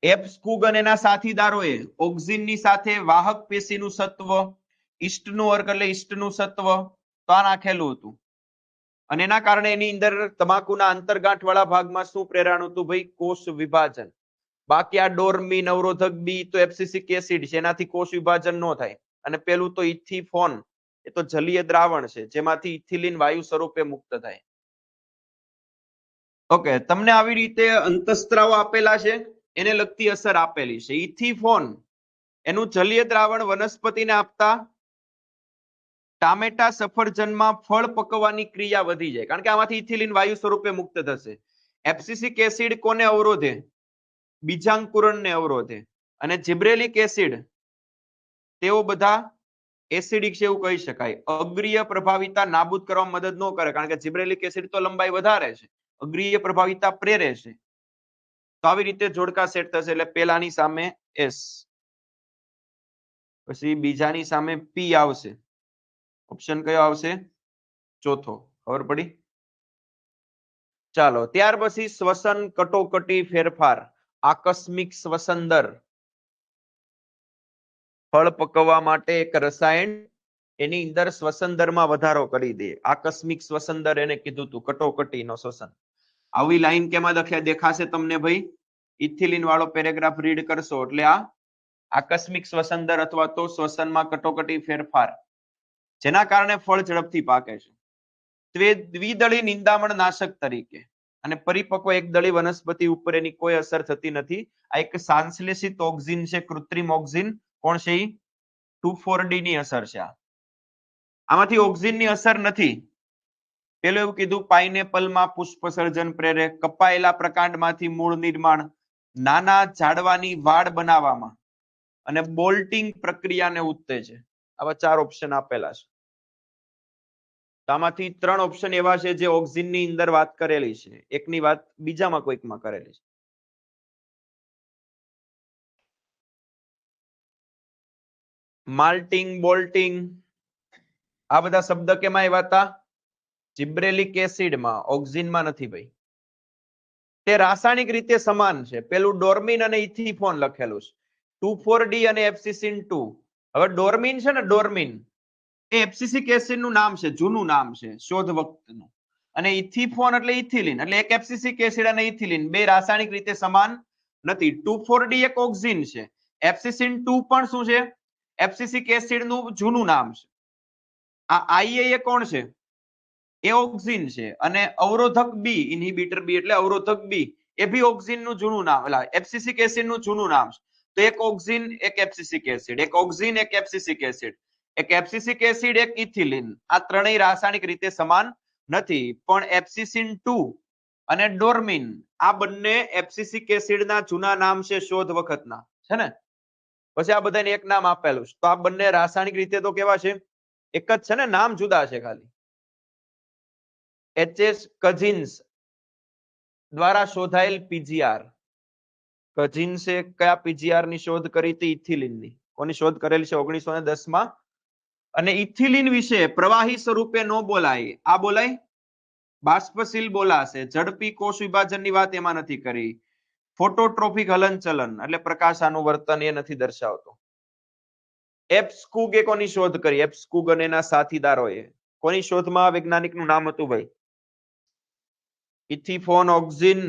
એપ્સકુગ અને એના સાથીદારોએ ઓક્સિનની સાથે વાહક પેશીનું સત્વ, ઈસ્ટનું વર્ગ એટલે ઈસ્ટનું સત્વ તો આ નાખેલું હતું, અને એના કારણે એની અંદર તમાકુના અંતરગાંઠ વાળા ભાગમાં શું પ્રેરાણું હતું ભાઈ? કોષ વિભાજન. બાકી આ ડોર્મિન અવરોધક બી તો એબ્સિસિક એસિડ છે, એનાથી કોષ વિભાજન ન થાય. અને પેલું તો ઇથિફોન, એ તો જલીય દ્રાવણ છે જેમાંથી ઇથિલિન વાયુ સ્વરૂપે મુક્ત થાય. ઓકે, તમને આવી રીતે અંતઃસ્ત્રાવ આપેલા છે, એને લગતી અસર આપેલી છે. ઇથિફોન એનું જલીય દ્રાવણ વનસ્પતિને આપતા ટામેટા સફરજનમાં ફળ પકવવાની ક્રિયા વધી જાય, કારણ કે આમાંથી ઇથિલિન વાયુ સ્વરૂપે મુક્ત થશે. એબ્સિસિક એસિડ કોને અવરોધે? બીજાંકુરણને અવરોધે. અને જિબ્રેલિક એસિડ તેઓ બધા એસિડિક છે એવું કહી શકાય. અગ્રીય પ્રભાવિતા નાબૂદ કરવા મદદ ન કરે, કારણ કે જિબ્રેલિક એસિડ તો લંબાઈ વધારે છે, અગ્રીય પ્રભાવિતા પ્રેરે છે. તો આવી રીતે જોડકા સેટ થશે. એટલે પહેલાની સામે એસ, પછી બીજાની સામે પી આવશે. ઓપ્શન કયો આવશે? ચોથો ખબર પડી? ચાલો ત્યાર પછી શ્વસન કટોકટી ફેરફાર આકસ્મિક શ્વસન દર ફળ પકવવા માટે એક રસાયણ એની અંદર શ્વસન દરમાં વધારો કરી દે આકસ્મિક શ્વસન દર એને કીધું તું કટોકટીનો શ્વસન આવી લાઈન કેમાં દેખાશે તમને ભાઈ ઇથિલિન વાળો પેરેગ્રાફ રીડ કરશો એટલે આ આકસ્મિક શ્વસન દર અથવા તો શ્વસનમાં કટોકટી ફેરફાર જેના કારણે ફળ ઝડપથી પાકે છે દ્વિદળી નિંદામણ નાશક તરીકે અને પરિપક્વ એકદળી વનસ્પતિ ઉપર એની કોઈ અસર થતી નથી આ એક સાંશ્લેષિત ઓક્સિન છે કૃત્રિમ ઓક્સિન કોણ છે 2,4-D ની અસર છે આમાંથી ઓક્સિન ની અસર નથી પેલું એવું કીધું પાઇનેપલમાં પુષ્પ સર્જન પ્રેરે કપાયેલા પ્રકાંડમાંથી મૂળ નિર્માણ નાના ઝાડવાની વાડ બનાવવામાં અને બોલ્ટિંગ પ્રક્રિયાને ઉત્તેજે આવા 4 ઓપ્શન આપેલા છે આમાંથી 3 ઓપ્શન એવા છે જે ઓક્સિન ની અંદર વાત કરેલી છે એકની વાત બીજામાં કોઈકમાં કરેલી છે માલ્ટિંગ બોલ્ટિંગ આ બધા શબ્દ કેમાં આવ્યા હતા જિબ્રેલિક એસિડમાં ઓક્સિનમાં નથી ભાઈ તે રાસાયણિક રીતે સમાન છે પેલું ડોર્મિન અને ઇથિફોન લખેલું છે 2,4-D અને એપ્સિસિન 2 હવે ડોર્મિન છે ને ડોર્મિન એ એપ્સિસિક એસિડ નું નામ છે જૂનું નામ છે શોધ વખતનું અને ઇથિફોન એટલે ઇથિલિન એટલે એક એપ્સિસિક એસિડ અને ઇથિલિન બે રાસાયણિક રીતે સમાન નથી 2,4-D એક ઓક્સિન છે એપ્સિસિન 2 પણ શું છે એપ્સિસિક એસિડ નું જૂનું નામ છે આ IA કોણ છે એ ઓક્સિન છે અને અવરોધક બી ઇન્હિબિટર બી એટલે અવરોધક બી એ બી ઓક્સિન નું જૂનું નામ એટલે એપ્સિસિક એસિડ નું જૂનું નામ છે તો એક ઓક્સિન એક એપ્સિસિક એસિડ એક ઓક્સિન એક એપ્સિસિક એસિડ એક એપ્સિસિક એસિડ એક ઇથિલિન આ ત્રણેય રાસાયણિક રીતે સમાન નથી પણ એપ્સિસિન 2 અને ડોર્મિન આ બંને એપ્સિસિક એસિડના જૂના નામ છે શોધ વખતના છે ને પછી આ બધાને એક નામ આપેલું છે તો આ બંને રાસાયણિક રીતે તો કેવા છે એક જ છે ને નામ જુદા છે ખાલી HS કજિન્સ દ્વારા શોધાયેલ પીજીઆર કજિન્સે કયા પીજીઆર ની શોધ કરી હતી ઇથિલિન ની કોની શોધ કરેલી છે 1910 માં અને ઇથિલિન વિશે પ્રવાહી સ્વરૂપે નો બોલાય આ બોલાય બાષ્પશીલ બોલાશે ઝડપી કોષ વિભાજનની વાત એમાં નથી કરી ફોટોટ્રોપિક હલનચલન એટલે પ્રકાશ અનુવર્તન એ નથી દર્શાવતો એપ્સકુગ એ કોની શોધ કરી એપ્સકુગ અને એના સાથીદારોએ કોની શોધમાં વૈજ્ઞાનિકનું નામ હતું ભાઈ ઇથિફોન ઓક્સિન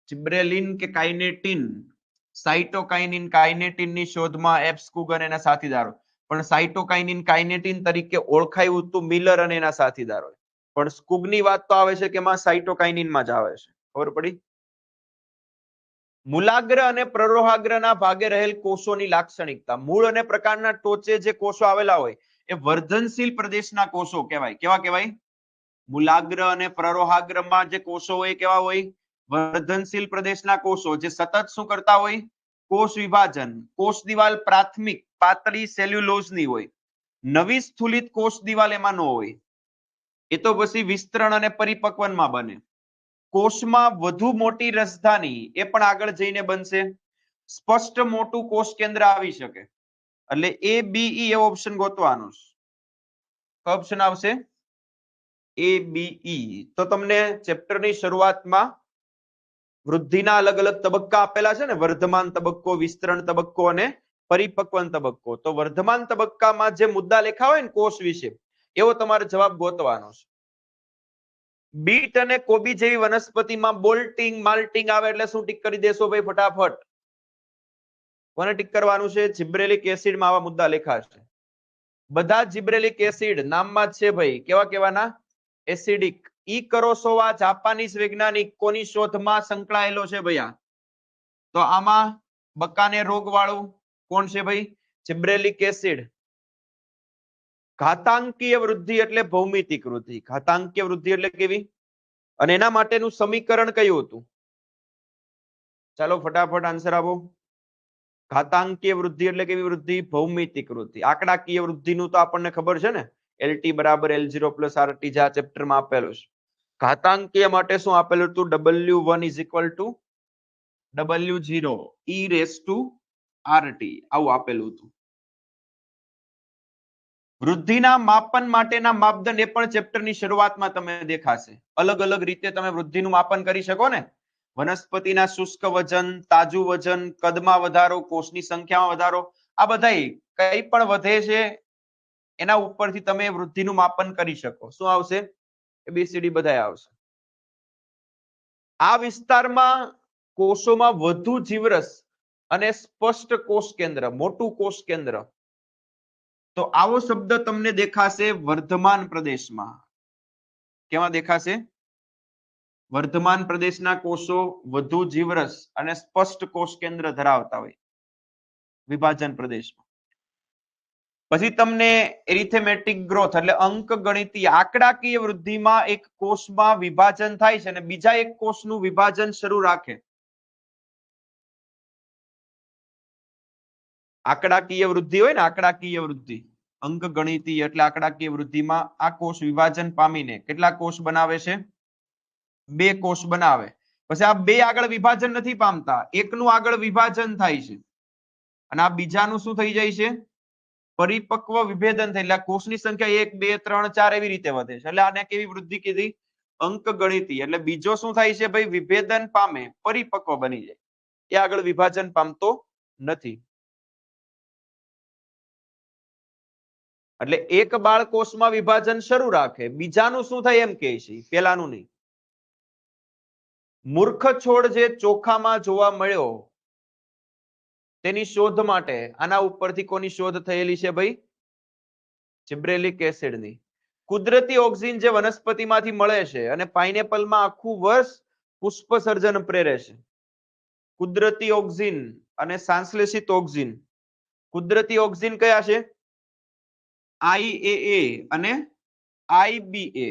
જિબ્રેલિન કે કાઇનેટિન સાઇટોકાઇનિન કાઇનેટિન ની શોધમાં એપ્સકુગ અને એના સાથીદારો પણ સાઇટોકાઇનિન કાઇનેટિન તરીકે ઓળખાયું હતું મિલર અને એના સાથીદારો પણ સ્કુગની વાત તો આવે છે કે એમાં સાઇટોકાઇનિનમાં જ આવે છે ખબર પડી મૂલાગ્ર અને પ્રરોહાગ્રના ભાગે રહેલ કોષોની લાક્ષણિકતા મૂળ અને પ્રકારના ટોચે જે કોષો આવેલા હોય એ વર્ધનશીલ પ્રદેશના કોષો કહેવાય કેવા કહેવાય મૂલાગ્ર અને પ્રરોહાગ્રમાં જે કોષો હોય કેવા હોય વર્ધનશીલ પ્રદેશના કોષો જે સતત શું કરતા હોય કોષ વિભાજન કોષ દિવાલ પ્રાથમિક પાતળી સેલ્યુલોઝની હોય નવી સ્થૂલિત કોષ દિવાલ એમાં ન હોય એ તો પછી વિસ્તરણ અને પરિપક્વનમાં બને કોષમાં વધુ મોટી રસધાની એ પણ આગળ જઈને બનશે સ્પષ્ટ મોટું કોષ કેન્દ્ર આવી શકે એટલે ABE એવો ઓપ્શન ગોતવાનો છે ઓપ્શન આવશે ABE તો તમને ચેપ્ટરની શરૂઆતમાં વૃદ્ધિના અલગ અલગ તબક્કા આપેલા છે ને વર્ધમાન તબક્કો વિસ્તરણ તબક્કો અને પરિપક્વન તબક્કો તો વર્ધમાન તબક્કામાં જે મુદ્દા લખ્યા હોય ને કોષ વિશે એવો તમારે જવાબ ગોતવાનો છે બીટ અને કોબી જેવી વનસ્પતિમાં બોલ્ટિંગ માલ્ટિંગ આવે એટલે શું ટીક કરી દેશો ભાઈ ફટાફટ કોને ટીક કરવાનું છે જિબ્રેલિક એસિડમાં આવા મુદ્દા લખાશે બધા જિબ્રેલિક એસિડ નામમાં જ છે ભાઈ કેવા કેવાના એસિડિક ઇકરોસોવા જાપાનીઝ વૈજ્ઞાનિક કોની શોધમાં સંકળાયેલો છે ભૈયા તો આમાં બકાને રોગ વાળું કોણ છે ભાઈ જિબ્રેલિક એસિડ ઘાતાંકીય વૃદ્ધિ એટલે ભૌમિતિક વૃદ્ધિ ઘાતાંકીય વૃદ્ધિ એટલે કેવી અને એના માટેનું સમીકરણ કયું હતું ચાલો ફટાફટ આન્સર આપો ઘાતાંકીય વૃદ્ધિ એટલે કેવી વૃદ્ધિ ભૌમિતિક વૃદ્ધિ આંકડાકીય વૃદ્ધિનું તો આપણને ખબર છે ને LT બરાબર L0 પ્લસ RT જે આ ચેપ્ટરમાં આપેલું છે ઘાતાંકીય માટે શું આપેલું હતું W1 is equal to W0 e raise to RT આવું આપેલું હતું વૃદ્ધિના માપન માટેના માપદંડ એ પણ ચેપ્ટરની શરૂઆતમાં તમે દેખાશે. અલગ અલગ રીતે તમે વૃદ્ધિનું માપન કરી શકો ને. વનસ્પતિના શુષ્ક વજન, તાજું વજન, કદમાં વધારો, કોષની સંખ્યામાં વધારો, આ બધાય કઈ પણ વધે છે એના ઉપરથી તમે વૃદ્ધિનું માપન કરી શકો. શું આવશે? ABCD બધાય આવશે. આ વિસ્તારમાં કોષોમાં વધુ જીવરસ અને સ્પષ્ટ કોષ કેન્દ્ર, મોટું કોષ કેન્દ્ર, તો આવો શબ્દ તમને દેખાશે વર્ધમાન પ્રદેશમાં. કેમાં દેખાશે? વર્ધમાન પ્રદેશના કોષો વધુ જીવરસ અને સ્પષ્ટ કોષ કેન્દ્ર ધરાવતા હોય વિભાજન પ્રદેશમાં. પછી તમને એરિથમેટિક ગ્રોથ એટલે અંકગણિતીય આંકડાકીય વૃદ્ધિમાં એક કોષમાં વિભાજન થાય છે અને બીજા એક કોષનું વિભાજન શરૂ રાખે. આંકડાકીય વૃદ્ધિ હોય ને, આંકડાકીય વૃદ્ધિ, અંકગણિતીય એટલે આંકડાકીય વૃદ્ધિમાં આ કોષ વિભાજન પામીને કેટલા કોષ બનાવે છે? 2 કોષ બનાવે. પછી આ 2 આગળ વિભાજન નથી પામતા, એકનું આગળ વિભાજન થાય છે અને આ બીજાનું શું થઈ જાય છે? પરિપક્વ વિભેદન થાય. એટલે કોષની સંખ્યા 1 2 3 4 એવી રીતે વધે છે. એટલે આને કેવી વૃદ્ધિ કીધી? અંકગણિતીય. એટલે બીજો શું થાય છે ભાઈ? વિભેદન પામે, પરિપક્વ બની જાય. એ આગળ વિભાજન પામતો નથી. એટલે એક બાળ કોષમાં વિભાજન શરૂ રાખે, બીજાનું શું થાય એમ કહે છે, પેલાનું નહીં. મૂર્ખ છોડ જે ચોખામાં જોવા મળ્યો તેની શોધ માટે આના ઉપરથી કોની શોધ થયેલી છે ભાઈ? જિબ્રેલિક એસિડની. કુદરતી ઓક્સિજન જે વનસ્પતિમાંથી મળે છે અને પાઇનેપલમાં આખું વર્ષ પુષ્પ સર્જન પ્રેરે છે. કુદરતી ઓક્સિજન અને સંશ્લેષિત ઓક્સિજન. કુદરતી ઓક્સિજન કયા છે? IAA અને IBA.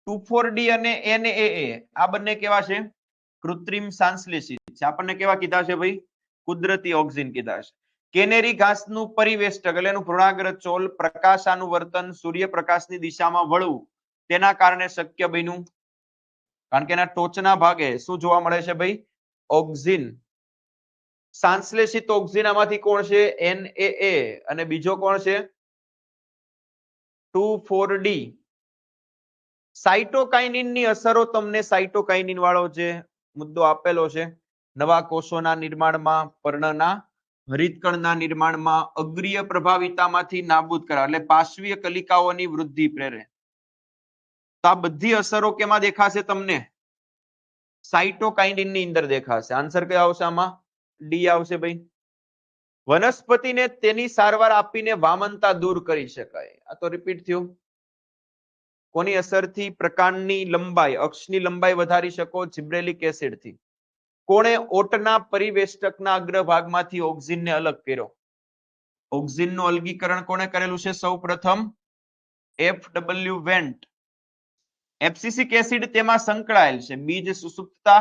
2,4-D અને NAA આ બંને કેવા છે? કૃત્રિમ સંશ્લેષિત છે. આપણને કેવા કીધા છે ભાઈ? કુદરતી ઓક્સિજન કીધા છે. કેનેરી ઘાસનું પરિવેષ્ટક એટલે એનું ભ્રૂણાગ્ર ચોલ, પ્રકાશાનુવર્તન, સૂર્યપ્રકાશની દિશામાં વળવું, તેના કારણે શક્ય બન્યું. કારણ કે એના ટોચના ભાગે શું જોવા મળે છે ભાઈ? ઓક્સિજન. સંશ્લેષિત ઓક્સિજન આમાંથી કોણ છે? NAA. અને બીજો કોણ છે? 2,4-D. સાઇટોકાઇનિનની અસરો તમને સાઇટોકાઇનિન વાળો જે મુદ્દો આપેલો છે, નવા કોષોના નિર્માણમાં, પર્ણના હરિતકણના નિર્માણમાં, અગ્રીય પ્રભાવિતામાંથી નાબૂદ કરવા એટલે પાર્શ્વીય કલિકાઓની વૃદ્ધિ પ્રેરે. તો આ બધી અસરો કેમાં દેખાશે તમને? સાઇટોકાઇનિનની અંદર દેખાશે. આન્સર કયો આવશે આમાં? ડી આવશે ભાઈ. વનસ્પતિને તેની સારવાર આપીને વામનતા દૂર કરી શકાય. આ તો રિપીટ થયું. કોની અસરથી? પ્રકાંડની લંબાઈ, અક્ષની લંબાઈ વધારી શકો જિબ્રેલિક એસિડથી. કોણે ઓટના પરિવેષ્ટકના અગ્રભાગમાંથી ઓક્સિજનને અલગ કર્યો? ઓક્સિજનનું અલગીકરણ કોણે કરેલું છે? સૌપ્રથમ FW વેન્ટ. એબ્સિસિક એસિડ તેમાં સંકળાયેલ છે. બીજ સુસુપ્તતા,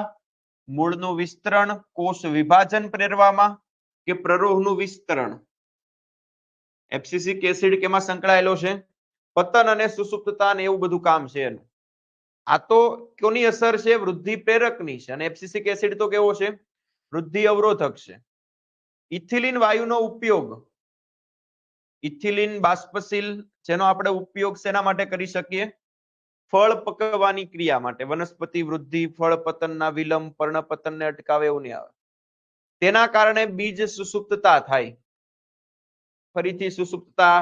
મૂળનું વિસ્તરણ, કોષ વિભાજન પ્રેરવામાં કે પ્રરોહનું વિસ્તરણ. એબ્સિસિક એસિડ કેમાં સંકળાયેલો છે? પતન અને સુસુપ્તતા ને એવું બધું કામ છે એનું. આ તો કોની અસર છે? વૃદ્ધિ પ્રેરકની છે. અને એબ્સિસિક એસિડ તો કેવો છે? વૃદ્ધિ અવરોધક છે. ઇથિલિન વાયુનો ઉપયોગ, ઇથિલિન બાષ્પશીલ, જેનો આપણે ઉપયોગ શેના માટે કરી શકીએ? ફળ પકવવાની ક્રિયા માટે. વનસ્પતિ વૃદ્ધિ, ફળ પતનના વિલંબ, પર્ણપતનને અટકાવે એવું નહીં આવે. તેના કારણે બીજ સુસુપ્તતા થાય. ફરીથી સુસુપ્તતા,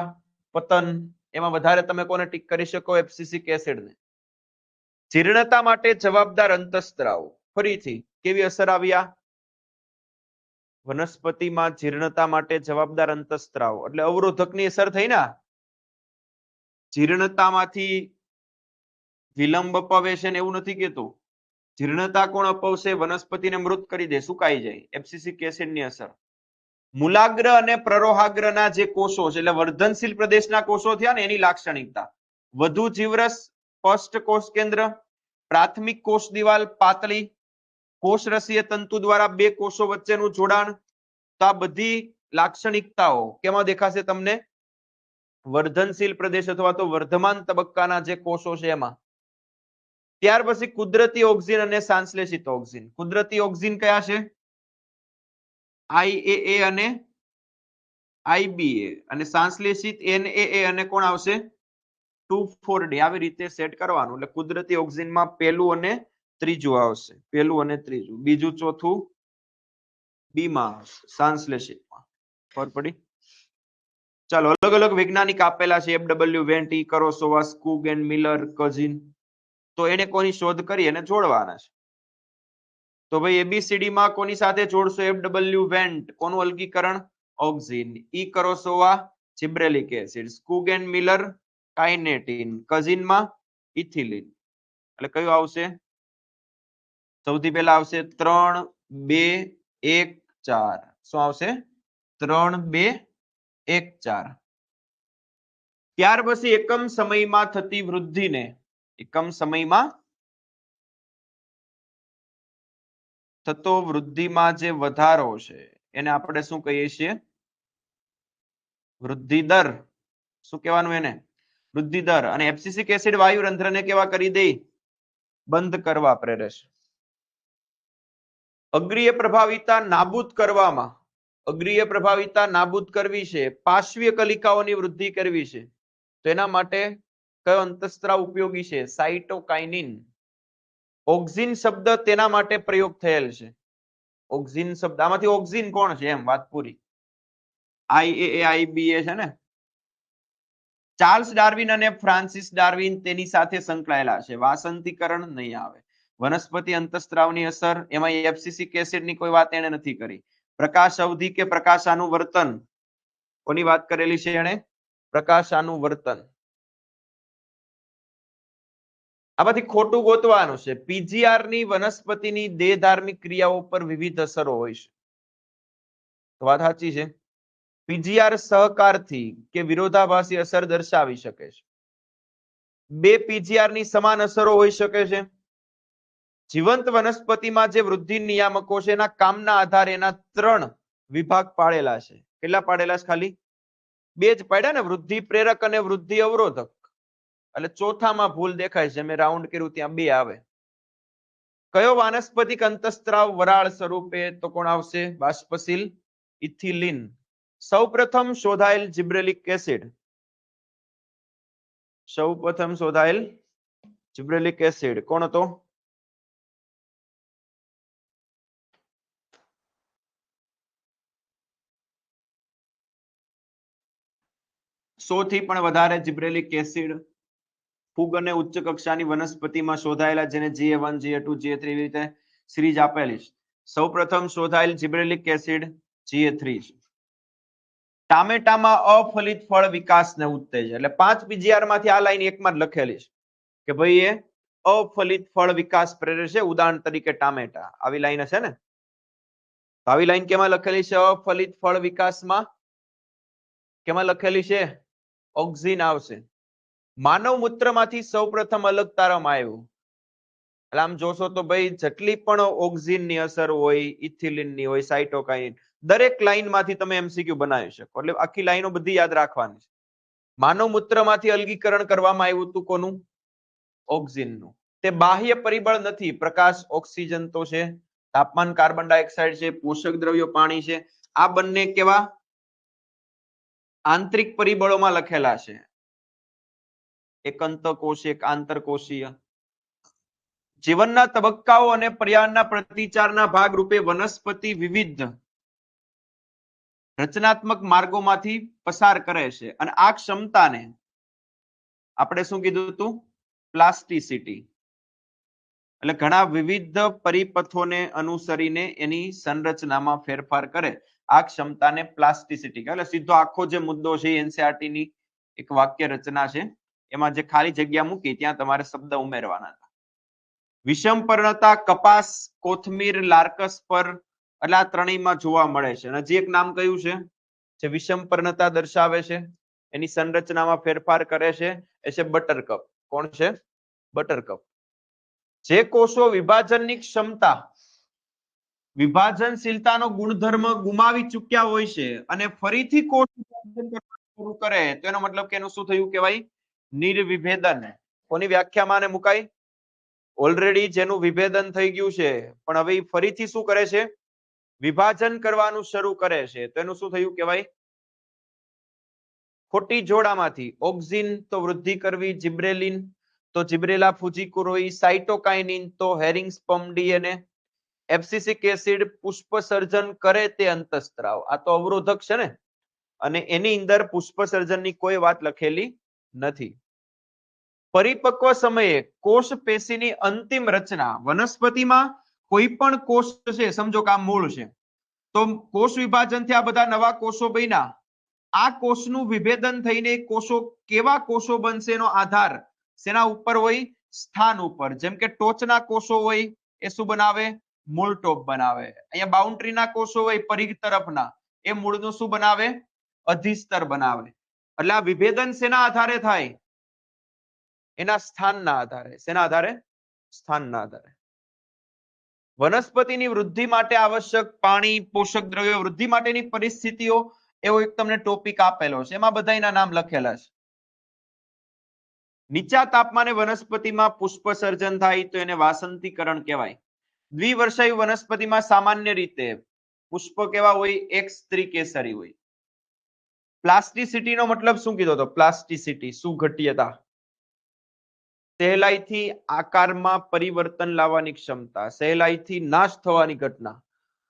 પતન, એમાં વધારે તમે કોને ટીક કરી શકો? એબ્સિસિક એસિડને. જીર્ણતા માટે જવાબદાર અંતઃસ્ત્રાવ. ફરીથી કેવી અસર આવ્યા? વનસ્પતિમાં જીર્ણતા માટે જવાબદાર અંતઃસ્ત્રાવ એટલે અવરોધકની અસર થઈ ને. જીર્ણતામાંથી વિલંબ અપાવે છે ને એવું નથી કેતું. જીર્ણતા કોણ અપાવશે? વનસ્પતિને મૃત કરી દે, સુકાઈ જાય. એબ્સિસિક એસિડની અસર. મૂલાગ્ર અને પ્રરોહાગ્રના જે કોષો છે એટલે વર્ધનશીલ પ્રદેશના કોષો થયા ને, એની લાક્ષણિકતા વધુ જીવરસ, સ્પષ્ટ કોષ કેન્દ્ર, પ્રાથમિક કોષ દિવાલ પાતળી, કોષરસીય તંતુ દ્વારા 2 કોષો વચ્ચેનું જોડાણ. તો આ બધી લાક્ષણિકતાઓ કેમાં દેખાશે તમને? વર્ધનશીલ પ્રદેશ અથવા તો વર્ધમાન તબક્કાના જે કોષો છે એમાં. ત્યાર પછી કુદરતી ઓક્સિજન અને સંશ્લેષિત ઓક્સિજન. કુદરતી ઓક્સિજન કયા છે? IAA અને IBA અને સંશ્લેષિત NAA અને કોણ આવશે 2,4-D આવી રીતે સેટ કરવાનું એટલે કુદરતી ઓક્સિજનમાં પહેલું અને ત્રીજું આવશે પહેલું અને ત્રીજું બીજું ચોથું બી માં સંશ્લેષિતમાં ખબર પડી ચાલો અલગ અલગ વૈજ્ઞાનિક આપેલા છે FW વેન્ટ કરોસોવા સ્કુગ એન્ડ મિલર કઝિન તો એને કોની શોધ કરી અને જોડવાના છે તો ભાઈ ABCD માં કોની સાથે જોડશો FW વેન્ટ કોનું અલગીકરણ auxin કરોસોવા જિબ્રેલિક acid સ્કુગ and Miller કાઇનેટિન cousin માં ઇથિલિન એટલે કયું આવશે સૌથી પહેલા આવશે 3 2 1 4 શું આવશે 3 2 1 4 ત્યાર પછી એકમ સમયમાં થતી વૃદ્ધિને એકમ સમયમાં થતો વૃદ્ધિમાં જે વધારો છે એને આપણે શું કહીએ છીએ વૃદ્ધિ દર શું કહેવાનું એને વૃદ્ધિ દર અને એબ્સિસિક એસિડ વાયુ રંધ્રને કેવા કરી દે બંધ કરવા પ્રેરે છે અગ્રીય પ્રભાવિતા નાબૂદ કરવામાં અગ્રીય પ્રભાવિતા નાબૂદ કરવી છે પાર્શ્વીય કલિકાઓની વૃદ્ધિ કરવી છે તો એના માટે કયો અંતઃસ્ત્રાવ ઉપયોગી છે સાઇટોકાઇનિન ઓક્સિન શબ્દ તેના માટે પ્રયોગ થયેલ છે ઓક્સિન શબ્દ આમાંથી ઓક્સિન કોણ છે એમ વાત પૂરી IAA છે ને ચાર્લ્સ ડાર્વિન અને ફ્રાન્સિસ ડાર્વિન તેની સાથે સંકળાયેલા છે વાસંતીકરણ નહીં આવે વનસ્પતિ અંતઃસ્ત્રાવની અસર એમાં એબ્સિસિક એસિડની કોઈ વાત એને નથી કરી પ્રકાશ અવધિ કે પ્રકાશાનુવર્તન કોની વાત કરેલી છે એને પ્રકાશાનુવર્તન આમાંથી ખોટું ગોતવાનું છે પીજીઆર ની વનસ્પતિની દેહધાર્મિક ક્રિયાઓ પર વિવિધ અસરો હોય છે તો વાત સાચી છે પીજીઆર સહકારથી કે વિરોધાભાસી અસર દર્શાવી શકે છે બે પીજીઆર ની સમાન અસરો હોઈ શકે છે જીવંત વનસ્પતિમાં જે વૃદ્ધિ નિયામકો છે એના કામના આધારે એના 3 વિભાગ પાડેલા છે કેટલા પાડેલા છે ખાલી 2 જ પાડ્યા ને વૃદ્ધિ પ્રેરક અને વૃદ્ધિ અવરોધક એટલે ચોથામાં ભૂલ દેખાય છે મેં રાઉન્ડ કર્યું ત્યાં 2 આવે કયો વાનસ્પતિક અંતઃસ્ત્રાવ વરાળ સ્વરૂપે તો કોણ આવશે બાષ્પશીલ ઇથિલિન સૌપ્રથમ શોધાયેલ જિબ્રેલિક એસિડ સૌપ્રથમ શોધાયેલ જિબ્રેલિક એસિડ કોણ હતો 100 થી પણ વધારે જિબ્રેલિક એસિડ ફૂગ અને ઉચ્ચ કક્ષાની વનસ્પતિમાં શોધાયેલા જેને GA1 GA2 GA3 એવી રીતે સિરીઝ આપેલી છે સૌપ્રથમ શોધાયેલ જિબ્રેલિક એસિડ GA3 છે ટામેટામાં અફલિત ફળ વિકાસને ઉત્તેજ એટલે 5 પીજીઆર માંથી આ લાઈન એકમાં જ લખેલી છે કે ભાઈ એ અફલિત ફળ વિકાસ પ્રેરે છે ઉદાહરણ તરીકે ટામેટા આવી લાઈન હશે ને આવી લાઈન કેમાં લખેલી છે અફલિત ફળ વિકાસમાં કેમાં લખેલી છે ઓક્સિન આવશે માનવ મૂત્રમાંથી સૌપ્રથમ અલગ તારવામાં આવ્યું એટલે આમ જોશો તો ભાઈ જેટલી પણ ઓક્સિનની અસર હોય ઇથિલિનની હોય સાઇટોકાઇન દરેક લાઈનમાંથી તમે MCQ બનાવી શકો એટલે આખી લાઈનો બધી યાદ રાખવાની છે માનવ મૂત્રમાંથી અલગીકરણ કરવામાં આવ્યું હતું કોનું ઓક્સિનનું તે બાહ્ય પરિબળ નથી પ્રકાશ ઓક્સિજન તો છે તાપમાન કાર્બન ડાયોક્સાઇડ છે પોષક દ્રવ્યો પાણી છે આ બંને કેવા આંતરિક પરિબળોમાં લખેલા છે એક અંતઃકોષીય એક આંતરકોષીય જીવનના તબક્કાઓ અને પર્યાવરણના પ્રતિચારના ભાગરૂપે વનસ્પતિ વિવિધ રચનાત્મક માર્ગોમાંથી પસાર કરે છે અને આ ક્ષમતાને આપણે શું કીધું હતું પ્લાસ્ટિસિટી એટલે ઘણા વિવિધ પરિપથોને અનુસરીને એની સંરચનામાં ફેરફાર કરે આ ક્ષમતાને પ્લાસ્ટિસિટી એટલે સીધો આખો જે મુદ્દો છે NCERT ની એક વાક્ય રચના છે એમાં જે ખાલી જગ્યા મૂકી ત્યાં તમારે શબ્દ ઉમેરવાના હતા વિષમપર્ણતા કપાસ કોથમીર લાર્કસ પર એટલે આ ત્રણેયમાં જોવા મળે છે અને હજી એક નામ કયું છે જે વિષમપર્ણતા દર્શાવે છે એની સંરચનામાં ફેરફાર કરે છે એ છે બટરકપ કોણ છે બટરકપ જે કોષો વિભાજનની ક્ષમતા વિભાજનશીલતાનો ગુણધર્મ ગુમાવી ચૂક્યા હોય છે અને ફરીથી કોષ શરૂ કરે તો એનો મતલબ કે એનું શું થયું કહેવાય નિર્વિભેદન કોની વ્યાખ્યામાં મુકાય ઓલરેડી જેનું વિભેદન થઈ ગયું છે પણ હવે ફરીથી શું કરે છે વિભાજન કરવાનું શરૂ કરે છે તો એનું શું થયું કહેવાય ખોટી જોડામાંથી ઓક્સિન તો વૃદ્ધિ કરવી, જિબ્રેલિન તો જિબ્રેલા ફુજીકુરોઈ, સાઇટોકાઇનિન તો હેરિંગ સ્પર્મ ડીએનએ, એબ્સિસિક એસિડ પુષ્પ સર્જન કરે તે અંતઃસ્ત્રાવ, આ તો અવરોધક છે ને, અને એની અંદર પુષ્પ સર્જનની કોઈ વાત લખેલી નથી. પરિપક્વ સમયે કોષ પેશીની અંતિમ રચના, વનસ્પતિમાં કોઈ પણ કોષ છે, સમજો કે આ મૂળ છે, તો કોષ વિભાજનથી આ બધા નવા કોષો બન્યા, આ કોષનું વિભેદન થઈને કોષો કેવા કોષો બનશે એનો આધાર શેના ઉપર હોય? સ્થાન ઉપર. જેમ કે ટોચના કોષો હોય એ શું બનાવે? મૂળ ટોપ બનાવે. અહીંયા બાઉન્ડ્રીના કોષો હોય પરિઘ તરફના, એ મૂળનું શું બનાવે? અધિસ્તર બનાવે. એટલે આ વિભેદન શેના આધારે થાય? એના સ્થાનના આધારે. શેના આધારે? સ્થાનના આધારે. વનસ્પતિની વૃદ્ધિ માટે આવશ્યક પાણી, પોષક દ્રવ્યો, વૃદ્ધિ માટેની પરિસ્થિતિઓ, એવો એક તમને ટોપિક આપેલો છે, એમાં બધાના નામ લખેલા છે. નીચા તાપમાને વનસ્પતિમાં પુષ્પ સર્જન થાય તો એને વાસંતીકરણ કહેવાય. દ્વિવર્ષાયુ વનસ્પતિમાં સામાન્ય રીતે પુષ્પ કેવા હોય? એક સ્ત્રી કેસરી હોય. પ્લાસ્ટિસિટીનો મતલબ શું કીધો હતો? પ્લાસ્ટિસિટી, સુઘટ્યતા, સહેલાઈથી આકારમાં પરિવર્તન લાવવાની ક્ષમતા, સહેલાઈથી નાશ થવાની ઘટના,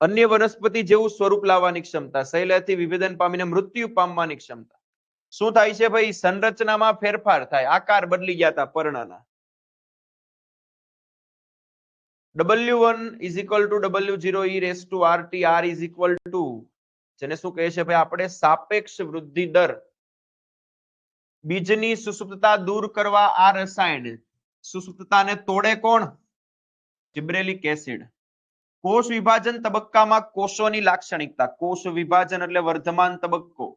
અન્ય વનસ્પતિ જેવું સ્વરૂપ લાવવાની ક્ષમતા, સહેલાઈથી વિભેદન પામીને મૃત્યુ પામવાની ક્ષમતા. શું થાય છે ભાઈ? સંરચનામાં ફેરફાર થાય, આકાર બદલી ગયા હતા પર્ણના. W1 is equal to W0 e raised to RT, R is equal to, જેને શું કહે છે ભાઈ આપણે? સાપેક્ષ વૃદ્ધિ દર. બીજની સુસુપ્તતા દૂર કરવા આ રસાયણ, સુસુપ્તતાને તોડે કોણ? જિબ્રેલિક એસિડ. કોષ વિભાજન તબક્કામાં કોષોની લાક્ષણિકતા. કોષ વિભાજન એટલે વર્ધમાન તબક્કો.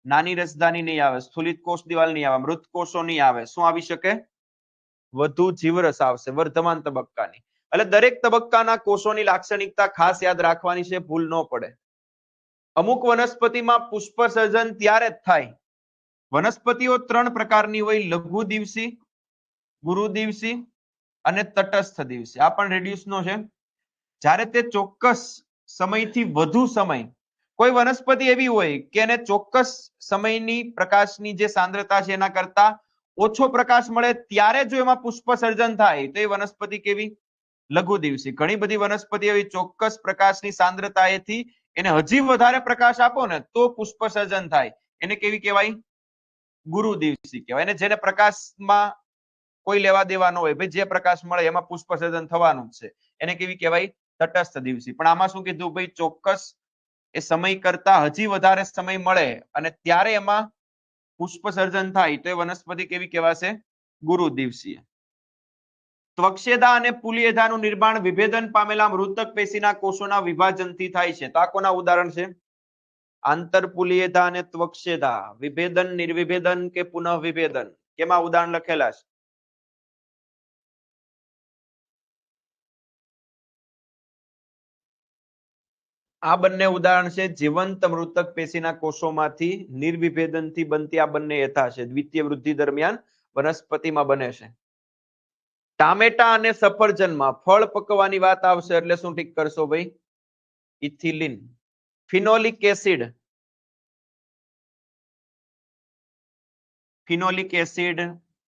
નાની રસધાની નહીં આવે, સ્થૂલિત કોષ દિવાલ નહીં આવે, મૃત કોષો નહીં આવે. શું આવી શકે? વધુ જીવરસ આવશે વર્ધમાન તબક્કાની. એટલે દરેક તબક્કાના કોષોની લાક્ષણિકતા ખાસ યાદ રાખવાની છે, ભૂલ ન પડે. અમુક વનસ્પતિમાં પુષ્પ સર્જન ત્યારે જ થાય. વનસ્પતિઓ 3 પ્રકારની હોય: લઘુ દિવસી, ગુરુ દિવસી અને તટસ્થ દિવસી. આ પણ રેડિયુસનો છે. જ્યારે તે ચોક્કસ સમયથી વધુ સમય, કોઈ વનસ્પતિ એવી હોય કે એને ચોક્કસ સમયની પ્રકાશની જે સાંદ્રતા છે એના કરતા ઓછો પ્રકાશ મળે, ત્યારે જો એમાં પુષ્પ સર્જન થાય તો એ વનસ્પતિ કેવી? લઘુ દિવસી. ઘણી બધી વનસ્પતિ એવી ચોક્કસ પ્રકાશની સાંદ્રતાએથી એને હજી વધારે પ્રકાશ આપો ને તો પુષ્પ સર્જન થાય, એને કેવી કહેવાય? ગુરુ દિવસી કહેવાય. એને જેને પ્રકાશમાં કોઈ લેવા દેવા ન હોય, ભાઈ જે પ્રકાશ મળે એમાં પુષ્પ સર્જન થવાનું જ છે, એને કેવી કહેવાય? તટસ્થ દિવસી. પણ આમાં શું કીધું ભાઈ? ચોક્કસ એ સમય કરતા હજી વધારે સમય મળે અને ત્યારે એમાં પુષ્પ સર્જન થાય તો એ વનસ્પતિ કેવી કહેવાશે? ગુરુ દિવસીય. ત્વક્ષેદા અને પુલિયેદાનું નિર્માણ વિભેદન પામેલા મૃતક પેશીના કોષોના વિભાજનથી થાય છે. તો આ કોના ઉદાહરણ છે? આંતરપુલિયેદા અને ત્વક્ષેદા. વિભેદન, નિર્વિભેદન કે પુનઃ વિભેદન, કેમાં ઉદાહરણ લખેલા છે? આ બંને ઉદાહરણ છે જીવંત મૃતક પેશીના કોષોમાંથી નિર્વિભેદનથી બનતી આ બંને યથા છે. દ્વિતીય વૃદ્ધિ દરમિયાન વનસ્પતિમાં બને છે. ટામેટા અને સફરજનમાં ફળ પકવાની વાત આવશે એટલે શું ઠીક કરશો ભાઈ? ઇથિલિન. ફિનોલિક એસિડ, ફિનોલિક એસિડ,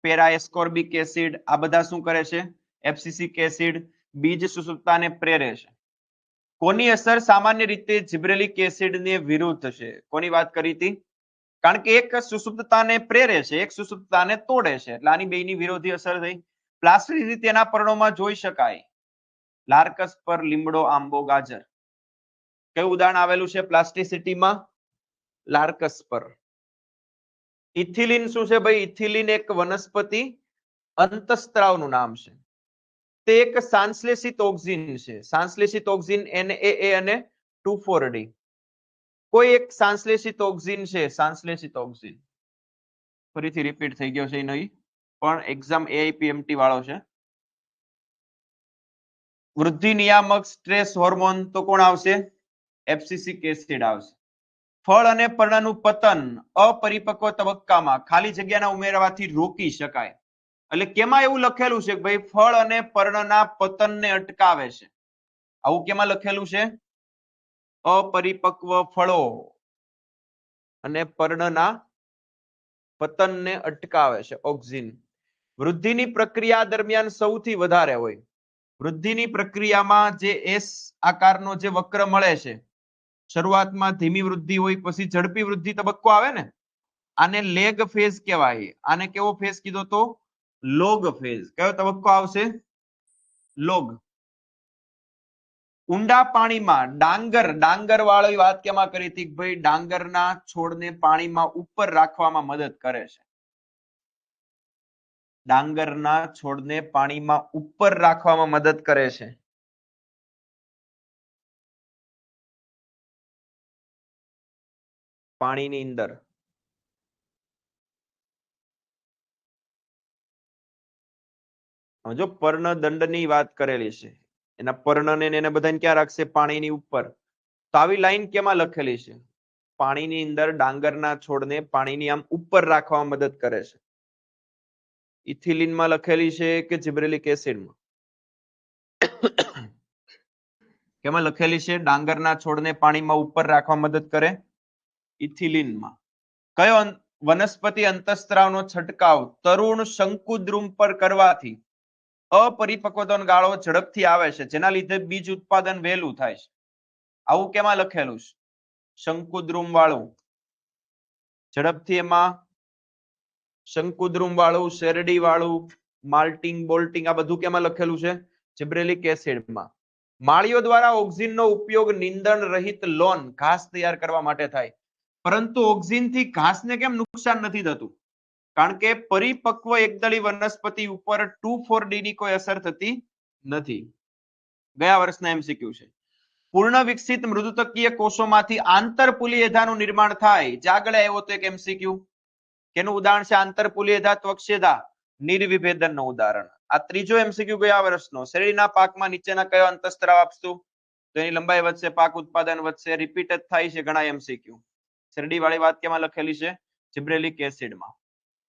પેરાએસ્કોર્બિક એસિડ, આ બધા શું કરે છે? એબ્સિસિક એસિડ બીજ સુસુપ્તતાને પ્રેરે છે. કોની અસર સામાન્ય રીતે જિબ્રેલિક એસિડને વિરુદ્ધ છે? કોની વાત કરી હતી? કારણ કે એક સુસુપ્તતાને પ્રેરે છે, એક સુસુપ્તતાને તોડે છે, એટલે આની બેની વિરોધી અસર થઈ. પ્લાસ્ટિસિટી તેના પર્ણોમાં જોઈ શકાય. લાર્કસ પર લીમડો, આંબો, ગાજર. કયું ઉદાહરણ આવેલું છે પ્લાસ્ટિસિટીમાં? લાર્કસ પર. ઇથિલિન શું છે ભાઈ? ઇથિલિન એક વનસ્પતિ અંતઃસ્ત્રાવનું નામ છે. તે એક સાંશ્લેષિત ઓક્સિન છે. સાંશ્લેષિત ઓક્સિન NAA અને 2,4-D. કોઈ એક સાંશ્લેષિત ઓક્સિન છે, સાંશ્લેષિત ઓક્સિન. ફરીથી રિપીટ થઈ ગયો છે નહીં, પણ એક્ઝામ AIPMT વાળો છે. વૃદ્ધિ નિયામક, સ્ટ્રેસ હોર્મોન તો કોણ આવશે? એબ્સિસિક એસિડ આવશે. ફળ અને પર્ણનું પતન અપરિપક્વ તબક્કામાં ખાલી જગ્યાના ઉમેરવાથી રોકી શકાય. એટલે કેમાં એવું લખેલું છે કે ભાઈ ફળ અને પર્ણના પતનને અટકાવે છે? આવું કેમાં લખેલું છે? અપરિપક્વ ફળો અને પર્ણના પતનને અટકાવે છે ઓક્સિન. વૃદ્ધિની પ્રક્રિયા દરમિયાન સૌથી વધારે હોય. વૃદ્ધિની પ્રક્રિયામાં જે એસ આકારનો જે વક્ર મળે છે, શરૂઆતમાં ધીમી વૃદ્ધિ હોય, પછી ઝડપી વૃદ્ધિ તબક્કો આવે ને, આને લેગ ફેઝ કહેવાય. આને કેવો ફેઝ કીધો તો? Log phase. કયો તબક્કો આવશે? લોગ. ઊંડા પાણીમાં ડાંગર વાળી વાત કેમાં કરી હતી? ભાઈ ડાંગરના છોડને પાણીમાં ઉપર રાખવામાં મદદ કરે છે. ડાંગરના છોડને પાણીમાં ઉપર રાખવામાં મદદ કરે છે. પાણીની અંદર જો પર્ણદંડની વાત કરેલી છે, એના પર્ણને એને બધાને ક્યાં રાખશે? પાણીની ઉપર. તો આવી લાઈન કેમાં લખેલી છે? પાણીની અંદર ડાંગરના છોડને પાણીની આમ ઉપર રાખવામાં મદદ કરે છે. ઇથિલિનમાં લખેલી છે કે જીબ્રેલિક એસિડમાં? કેમાં લખેલી છે? ડાંગરના છોડને પાણીમાં ઉપર રાખવા મદદ કરે? ઇથિલિનમાં. કયો વનસ્પતિ અંતઃસ્ત્રાવનો છંટકાવ તરુણ શંકુદ્રુમ પર કરવાથી અપરિપક્વતાનો ગાળો ઝડપથી આવે છે, જેના લીધે બીજ ઉત્પાદન વહેલું થાય છે? આવું કેમાં લખેલું છે? શંકુદ્રુમ વાળું. ઝડપથી એમાં શંકુદ્રુમ વાળું, શેરડી વાળું, માલ્ટિંગ, બોલ્ટિંગ, આ બધું કેમાં લખેલું છે? જીબ્રેલિક એસિડમાં. માળીઓ દ્વારા ઓક્સિનનો ઉપયોગ નિંદણ રહિત લોન ઘાસ તૈયાર કરવા માટે થાય, પરંતુ ઓક્સિનથી ઘાસને કેમ નુકસાન નથી થતું? કારણ કે પરિપક્વ એકદળી વનસ્પતિ ઉપર 2,4-D ની કોઈ અસર થતી નથી. ગયા વર્ષના એમસીક્યુ છે. પૂર્ણ વિકસિત મૃદુતકીય કોષોમાંથી આંતરપુલિએધાનું નિર્માણ થાય. જે આગળ આવ્યો તો એક એમસીક્યુ, કેનું ઉદાહરણ છે? આંતરપુલિએધા, ત્વક્ષેધા, નિર્વિભેદનનું ઉદાહરણ. આ ત્રીજો એમસીક્યુ ગયા વર્ષનો. શેરડીના પાકમાં નીચેના કયો અંતઃસ્ત્રાવ આપશું તો એની લંબાઈ વધશે, પાક ઉત્પાદન વધશે. રિપીટ જ થાય છે ઘણા એમસીક્યુ. શેરડી વાળી વાત કેમાં લખેલી છે? જીબ્રેલિક એસિડમાં.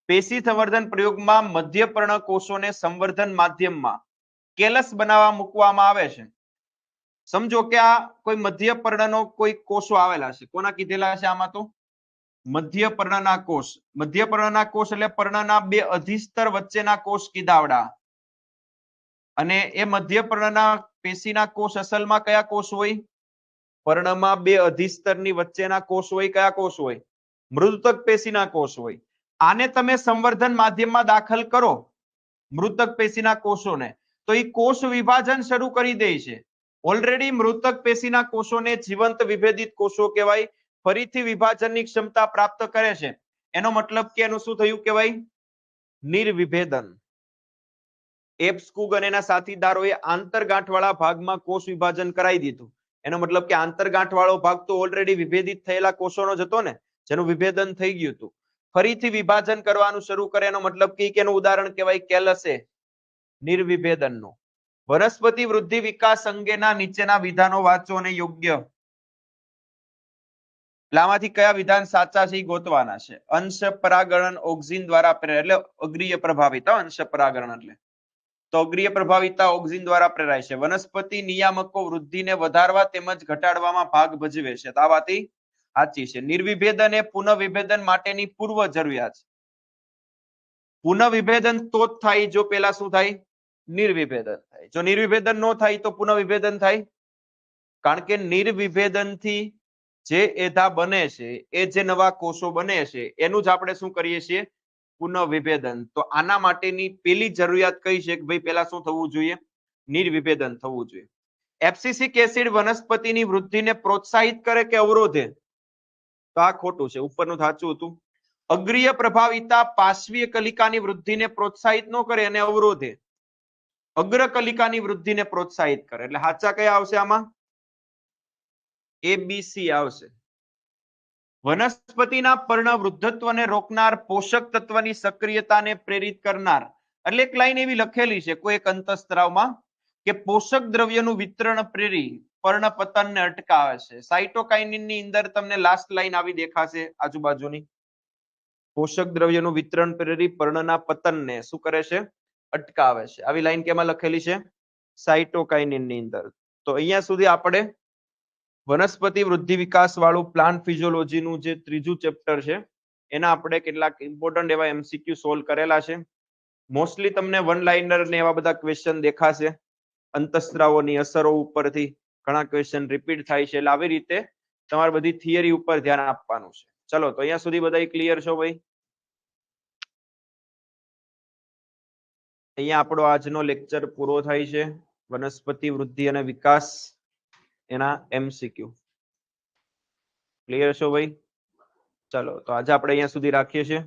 પેશી સંવર્ધન પ્રયોગમાં મધ્યપર્ણ કોષોને સંવર્ધન માધ્યમમાં કેલસ બનાવવા મૂકવામાં આવે છે. સમજો કે આ કોઈ મધ્યપર્ણનો કોઈ કોષો આવેલા છે. કોના કીધેલા છે આમાં? તો મધ્યપર્ણના કોષ. મધ્યપર્ણના કોષ એટલે પર્ણના બે અધિસ્તર વચ્ચેના કોષ કીધાવડા. અને એ મધ્યપર્ણના પેશીના કોષ અસલમાં કયા કોષ હોય? પર્ણમાં બે અધિસ્તરની વચ્ચેના કોષ હોય. કયા કોષ હોય? મૃદુતક પેશીના કોષ હોય. આને તમે સંવર્ધન માધ્યમમાં દાખલ કરો, મૃતક પેશીના કોષોને, તો એ કોષ વિભાજન શરૂ કરી દે છે. ઓલરેડી મૃતક પેશીના કોષોને જીવંત વિભેદિત કોષો કહેવાય. ફરીથી વિભાજનની ક્ષમતા પ્રાપ્ત કરે છે. એનો મતલબ કે એનું શું થયું કહેવાય? નિર્વિભેદન. એપ્સકુગ અને એના સાથીદારોએ આંતરગાંઠવાળા ભાગમાં કોષ વિભાજન કરાવી દીધું. એનો મતલબ કે આંતરગાંઠવાળો ભાગ તો ઓલરેડી વિભેદિત થયેલા કોષોનો જ હતો ને, જેનું વિભેદન થઈ ગયું હતું. ફરીથી વિભાજન કરવાનું શરૂ કરે. એનો મતલબ કે એનું ઉદાહરણ કહેવાય કેલસે, નિર્વિભેદનનું. વનસ્પતિ વૃદ્ધિ વિકાસ અંગેના નીચેના વિધાનો વાંચો અને યોગ્ય. આમાંથી કયા વિધાન સાચા છે એ ગોતવાના છે. અંશ પરાગણ ઓક્સિન દ્વારા પ્રેરાય, એટલે અગ્રીય પ્રભાવિતા. અંશ પરાગણ એટલે તો અગ્રીય પ્રભાવિતા ઓક્સિન દ્વારા પ્રેરાય છે. વનસ્પતિ નિયામકો વૃદ્ધિને વધારવા તેમજ ઘટાડવામાં ભાગ ભજવે છે. તો આ વાત સાચી છે. નિર્વિભેદન એ પુનઃવિભેદન માટેની પૂર્વ જરૂરિયાત છે. પુનઃવિભેદન તો જ થાય જો પેલા શું થાય? નિર્વિભેદન થાય. જો નિર્વિભેદન ન થાય તો પુનઃવિભેદન થાય. કારણ કે નિર્વિભેદનથી જે એધા બને છે, એ જે નવા કોષો બને છે, એનું જ આપણે શું કરીએ છીએ? પુનઃવિભેદન. તો આના માટેની પેલી જરૂરિયાત કઈ છે કે ભાઈ પેલા શું થવું જોઈએ? નિર્વિભેદન થવું જોઈએ. એબ્સિસિક એસિડ વનસ્પતિની વૃદ્ધિને પ્રોત્સાહિત કરે કે અવરોધે? તો આ ખોટું છે. ઉપરનું સાચું હતું. અગ્રીય પ્રભાવિતા પાર્શ્વીય કલિકાની વૃદ્ધિને પ્રોત્સાહિત ન કરે અને અવરોધે. અગ્ર કલિકાની વૃદ્ધિને પ્રોત્સાહિત કરે. એટલે સાચા કયા આવશે આમાં? એબીસી આવશે. વનસ્પતિના પર્ણ વૃદ્ધત્વને રોકનાર, પોષક તત્વની સક્રિયતાને પ્રેરિત કરનાર. એટલે એક લાઈન એવી લખેલી છે કોઈ એક અંતઃસ્ત્રાવમાં કે પોષક દ્રવ્યનું વિતરણ પ્રેરી પર્ણ પતનને અટકાવે છે. સાઇટોકાઇનિનની અંદર તમને લાસ્ટ લાઈન આવી દેખાશે આજુબાજુની. પોષક દ્રવ્યનું વિતરણ પ્રેરી પર્ણના પતનને શું કરે છે? અટકાવે છે. આવી લાઈન કેમાં લખેલી છે? સાઇટોકાઇનિનની અંદર. તો અહીંયા સુધી આપણે વનસ્પતિ વૃદ્ધિ વિકાસ વાળું પ્લાન્ટ ફિઝિયોલોજીનું જે ત્રીજું ચેપ્ટર છે એના આપણે કેટલાક ઇમ્પોર્ટન્ટ એવા MCQ સોલ્વ કરેલા છે. મોસ્ટલી તમને વન લાઇનર ને એવા બધા ક્વેશ્ચન દેખાશે અંતઃસ્ત્રાવોની અસરો ઉપરથી ઘણા ક્વેશ્ચન રિપીટ થાય છે. એટલે આવી રીતે તમારે બધી થિયરી ઉપર ધ્યાન આપવાનું છે. ચલો તો અહીંયા સુધી બધા ક્લિયર છો ભાઈ? અહીંયા આપણો આજનો લેક્ચર પૂરો થાય છે. વનસ્પતિ વૃદ્ધિ અને વિકાસ એના MCQ ક્લિયર છો ભાઈ? ચલો તો આજે આપણે અહીંયા સુધી રાખીએ છીએ.